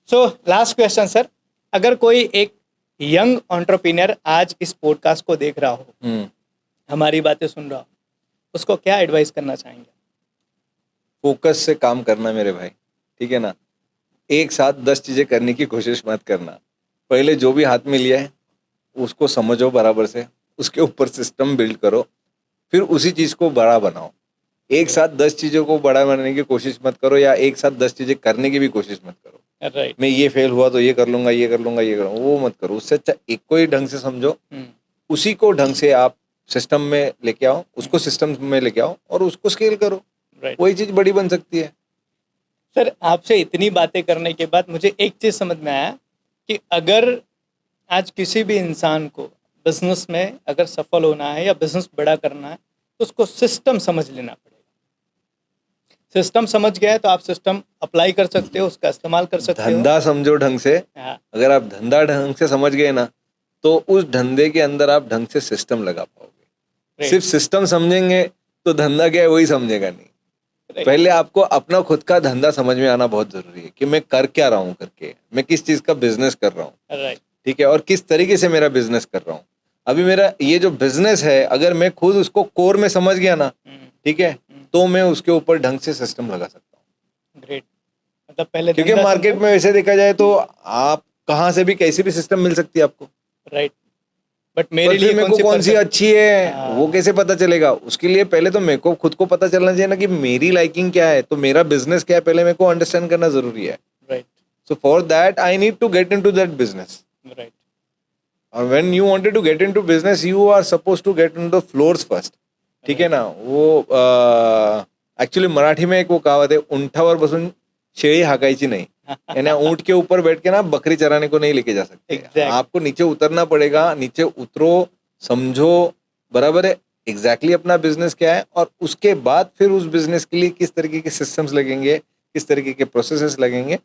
S1: सो लास्ट क्वेश्चन सर, अगर कोई एक यंग एंटरप्रेन्योर आज इस पॉडकास्ट को देख रहा हो, हमारी बातें सुन रहा हो, उसको क्या एडवाइस करना चाहेंगे?
S2: फोकस से काम करना मेरे भाई, ठीक है ना। एक साथ 10 चीजें करने की कोशिश मत करना। पहले जो भी हाथ में लिया है उसको समझो बराबर से, उसके ऊपर सिस्टम बिल्ड करो, फिर उसी चीज को बड़ा बनाओ। एक साथ 10 चीजों को बड़ा बनाने की कोशिश मत करो, या एक साथ 10 चीजें करने की भी कोशिश मत करो।
S1: राइट।
S2: मैं ये फेल हुआ तो ये कर लूंगा, ये कर लूंगा, ये करूँगा, वो मत करो। उससे अच्छा एक को ही ढंग से समझो, उसी को ढंग से आप सिस्टम में लेके आओ, उसको सिस्टम में लेके आओ और उसको स्केल करो।
S1: राइट।
S2: वही चीज बड़ी बन सकती है।
S1: सर, आपसे इतनी बातें करने के बाद मुझे एक चीज़ समझ में आया कि अगर आज किसी भी इंसान को बिजनेस में अगर सफल होना है या बिजनेस बड़ा करना है तो उसको सिस्टम समझ लेना पड़ेगा। सिस्टम समझ गया है तो आप सिस्टम अप्लाई कर सकते हो, उसका इस्तेमाल कर सकते हो।
S2: धंधा समझो ढंग से।
S1: हाँ,
S2: अगर आप धंधा ढंग से समझ गए ना, तो उस धंधे के अंदर आप ढंग से सिस्टम लगा पाओगे।
S1: Right.
S2: सिर्फ सिस्टम समझेंगे तो धंधा क्या है वही समझेगा नहीं।
S1: Right.
S2: पहले आपको अपना खुद का धंधा समझ में आना बहुत जरूरी है कि मैं कर क्या रहा हूँ करके, मैं किस चीज का बिजनेस कर रहा हूँ,
S1: राइट।
S2: ठीक है, और किस तरीके से मेरा बिजनेस कर रहा हूँ। अभी मेरा ये जो बिजनेस है, अगर मैं खुद उसको कोर में समझ गया ना, ठीक है, तो मैं उसके ऊपर ढंग से सिस्टम लगा सकता हूँ।
S1: ग्रेट। मतलब पहले
S2: क्योंकि
S1: धंधा
S2: मार्केट
S1: समझो।
S2: में वैसे देखा जाए तो आप कहाँ से भी कैसी भी सिस्टम मिल सकती है आपको,
S1: राइट। बट
S2: पर
S1: मेरे
S2: फिर
S1: लिए
S2: मेरे को कौन सी
S1: perfect-
S2: अच्छी है
S1: हाँ।
S2: वो कैसे पता चलेगा? उसके लिए पहले तो मेरे को खुद को पता चलना चाहिए ना कि मेरी लाइकिंग क्या है, तो मेरा बिजनेस क्या है, पहले मेरे को अंडरस्टैंड करना जरूरी है।
S1: Right.
S2: So for that I need to get into that business.
S1: Right.
S2: और when you wanted to get into business, you are suppose to get into the floors first, ठीक है ना। वो एक्चुअली मराठी में एक वो कहावत है, उंठावर बसून शेळी हाकायची नहीं। यानी ऊंट के ऊपर बैठ के ना बकरी चराने को नहीं लेके जा सकते।
S1: Exactly.
S2: आपको नीचे उतरना पड़ेगा, नीचे उतरो, समझो, बराबर है, एग्जैक्टली अपना बिजनेस क्या है, और उसके बाद फिर उस बिजनेस के लिए किस तरीके के सिस्टम्स लगेंगे, किस तरीके के प्रोसेसेस लगेंगे,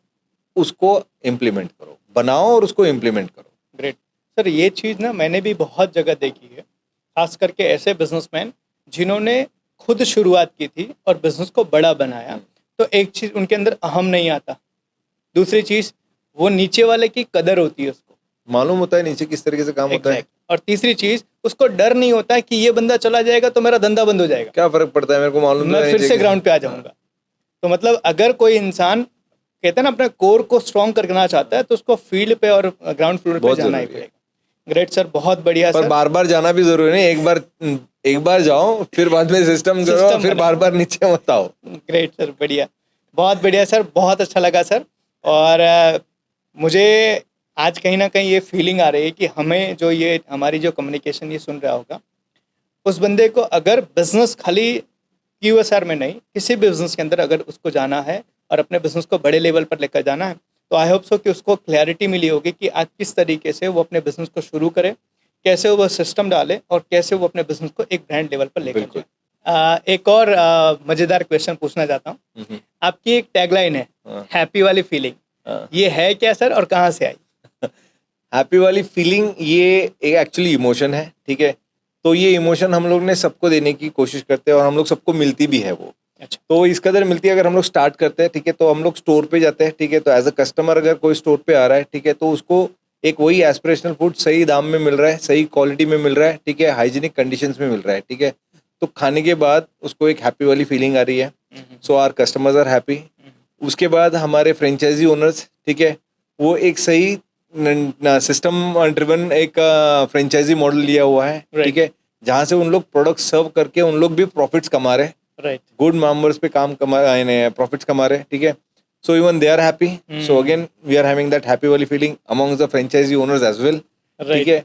S2: उसको इम्प्लीमेंट करो, बनाओ और उसको इम्प्लीमेंट करो।
S1: ग्रेट। सर, ये चीज़ ना मैंने भी बहुत जगह देखी है, खास करके ऐसे बिजनेसमैन जिन्होंने खुद शुरुआत की थी और बिजनेस को बड़ा बनाया। तो एक चीज़ उनके अंदर अहम नहीं आता, दूसरी चीज़ वो नीचे वाले की कदर होती है, उसको
S2: मालूम होता है नीचे किस तरीके से काम होता है।
S1: Exact. और तीसरी चीज़, उसको डर नहीं होता है कि ये बंदा चला जाएगा तो मेरा धंधा बंद हो जाएगा,
S2: क्या फर्क पड़ता है, मेरे को मालूम
S1: मैं
S2: तो है
S1: फिर
S2: नीचे
S1: से
S2: किस-
S1: ग्राउंड पे आ जाऊंगा। तो मतलब अगर कोई इंसान कहते हैं ना अपने कोर को स्ट्रॉन्ग करना चाहता है तो उसको फील्ड पे और ग्राउंड फ्लोर पे
S2: बहुत
S1: जाना ही
S2: जरूरी है।
S1: पड़ेगा। ग्रेट सर, बहुत बढ़िया
S2: पर
S1: सर।
S2: बार बार जाना भी जरूरी नहीं। एक बार जाओ, फिर बाद में सिस्टम करो,
S1: System
S2: फिर
S1: बनाओ।
S2: बार बार नीचे मत आओ।
S1: ग्रेट सर, बढ़िया, बहुत बढ़िया सर, बहुत अच्छा लगा सर। और मुझे आज कहीं ना कहीं ये फीलिंग आ रही है कि हमें जो ये हमारी जो कम्युनिकेशन ये सुन रहा होगा, उस बंदे को अगर बिजनेस खाली QSR में नहीं, किसी भी बिजनेस के अंदर अगर उसको जाना है और अपने बिजनेस को बड़े लेवल पर लेकर जाना है, तो आई होप सो कि उसको क्लैरिटी मिली होगी कि आज किस तरीके से वो अपने बिजनेस को शुरू करे, कैसे वो सिस्टम डाले और कैसे वो अपने बिजनेस को एक ब्रांड लेवल पर लेकर
S2: बिल्कुल।
S1: जाए। एक और मजेदार क्वेश्चन पूछना चाहता हूँ। आपकी एक टैगलाइन है,
S2: हाँ।
S1: हैप्पी वाली फीलिंग,
S2: हाँ।
S1: ये है क्या सर और कहाँ से आई?
S2: हैप्पी वाली फीलिंग ये एक एक्चुअली इमोशन है, ठीक है। तो ये इमोशन हम लोग ने सबको देने की कोशिश करते हैं और हम लोग सबको मिलती भी है वो।
S1: अच्छा।
S2: तो इस कदर मिलती है, अगर हम लोग स्टार्ट करते हैं, ठीक है, तो हम लोग स्टोर पे जाते हैं, ठीक है, तो एज अ कस्टमर अगर कोई स्टोर पे आ रहा है, ठीक है, तो उसको एक वही एस्पिरेशनल फूड सही दाम में मिल रहा है, सही क्वालिटी में मिल रहा है, ठीक है, हाइजीनिक कंडीशंस में मिल रहा है, ठीक है, तो खाने के बाद उसको एक हैप्पी वाली फीलिंग आ रही है। So our customers are happy. उसके बाद हमारे फ्रेंचाइजी ओनर्स, ठीक है, वो एक सही सिस्टम ड्रिवन एक फ्रेंचाइजी मॉडल लिया हुआ है, ठीक है, जहाँ से उन लोग प्रोडक्ट सर्व करके उन लोग भी प्रॉफिट्स कमा रहे हैं,
S1: राइट।
S2: गुड नंबर्स पे काम कमा प्रॉफिट्स कमा रहे हैं, ठीक है। So even they are happy. So again we are having that happy वाली feeling amongst the franchisee owners as well, ठीक है।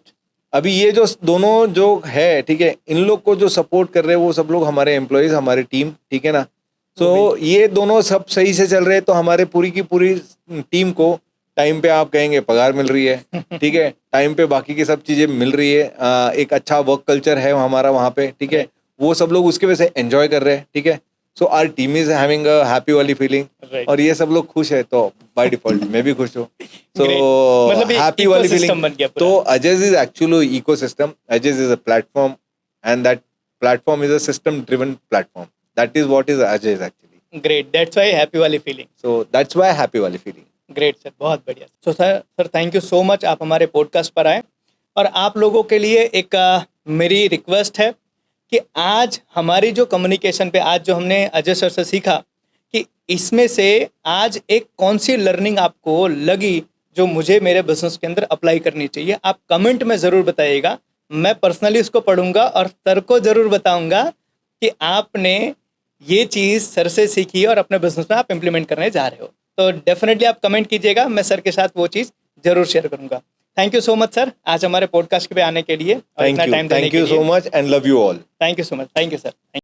S2: अभी ये जो दोनों जो है, ठीक है, इन लोग को जो सपोर्ट कर रहे हैं वो सब लोग हमारे एम्प्लॉयज, हमारी टीम, ठीक है ना। तो ये दोनों सब सही से चल रहे हैं तो हमारे पूरी की पूरी टीम को टाइम पे आप कहेंगे पगार मिल रही है, ठीक है, टाइम पे बाकी की सब चीजें मिल रही है, एक अच्छा वर्क कल्चर है हमारा वहाँ पे, ठीक है, वो सब लोग उसके वजह से एंजॉय कर रहे हैं, ठीक है। So our team is having a happy वाली फीलिंग और ये सब लोग खुश है तो बाय डिफॉल्ट मैं भी खुश हूँ। सो
S1: मतलब
S2: हैप्पी वाली
S1: ecosystem बन गया
S2: फीलिंग।
S1: पूरा।
S2: तो Ajay is actually ecosystem, Ajay is a platform and that platform is a system driven platform, that is what is Ajay is actually.
S1: Great, that's why happy वाली feeling.
S2: So that's why happy वाली feeling.
S1: Great sir, बहुत बढ़िया। So sir thank you so much, आप हमारे podcast पर आए। और आप लोगों के लिए एक मेरी रिक्वेस्ट है कि आज हमारी जो कम्युनिकेशन पे आज जो हमने अजय सर से सीखा कि इसमें से आज एक कौन सी लर्निंग आपको लगी जो मुझे मेरे बिजनेस के अंदर अप्लाई करनी चाहिए, आप कमेंट में ज़रूर बताइएगा। मैं पर्सनली उसको पढ़ूंगा और सर को ज़रूर बताऊंगा कि आपने ये चीज़ सर से सीखी और अपने बिजनेस में आप इम्प्लीमेंट करने जा रहे हो। तो डेफिनेटली आप कमेंट कीजिएगा, मैं सर के साथ वो चीज़ जरूर शेयर करूंगा। Thank you so much sir, आज हमारे पॉडकास्ट पे आने के लिए और इतना टाइम देने के लिए।
S2: Thank you so much and love you all.
S1: Thank you so much, thank you sir.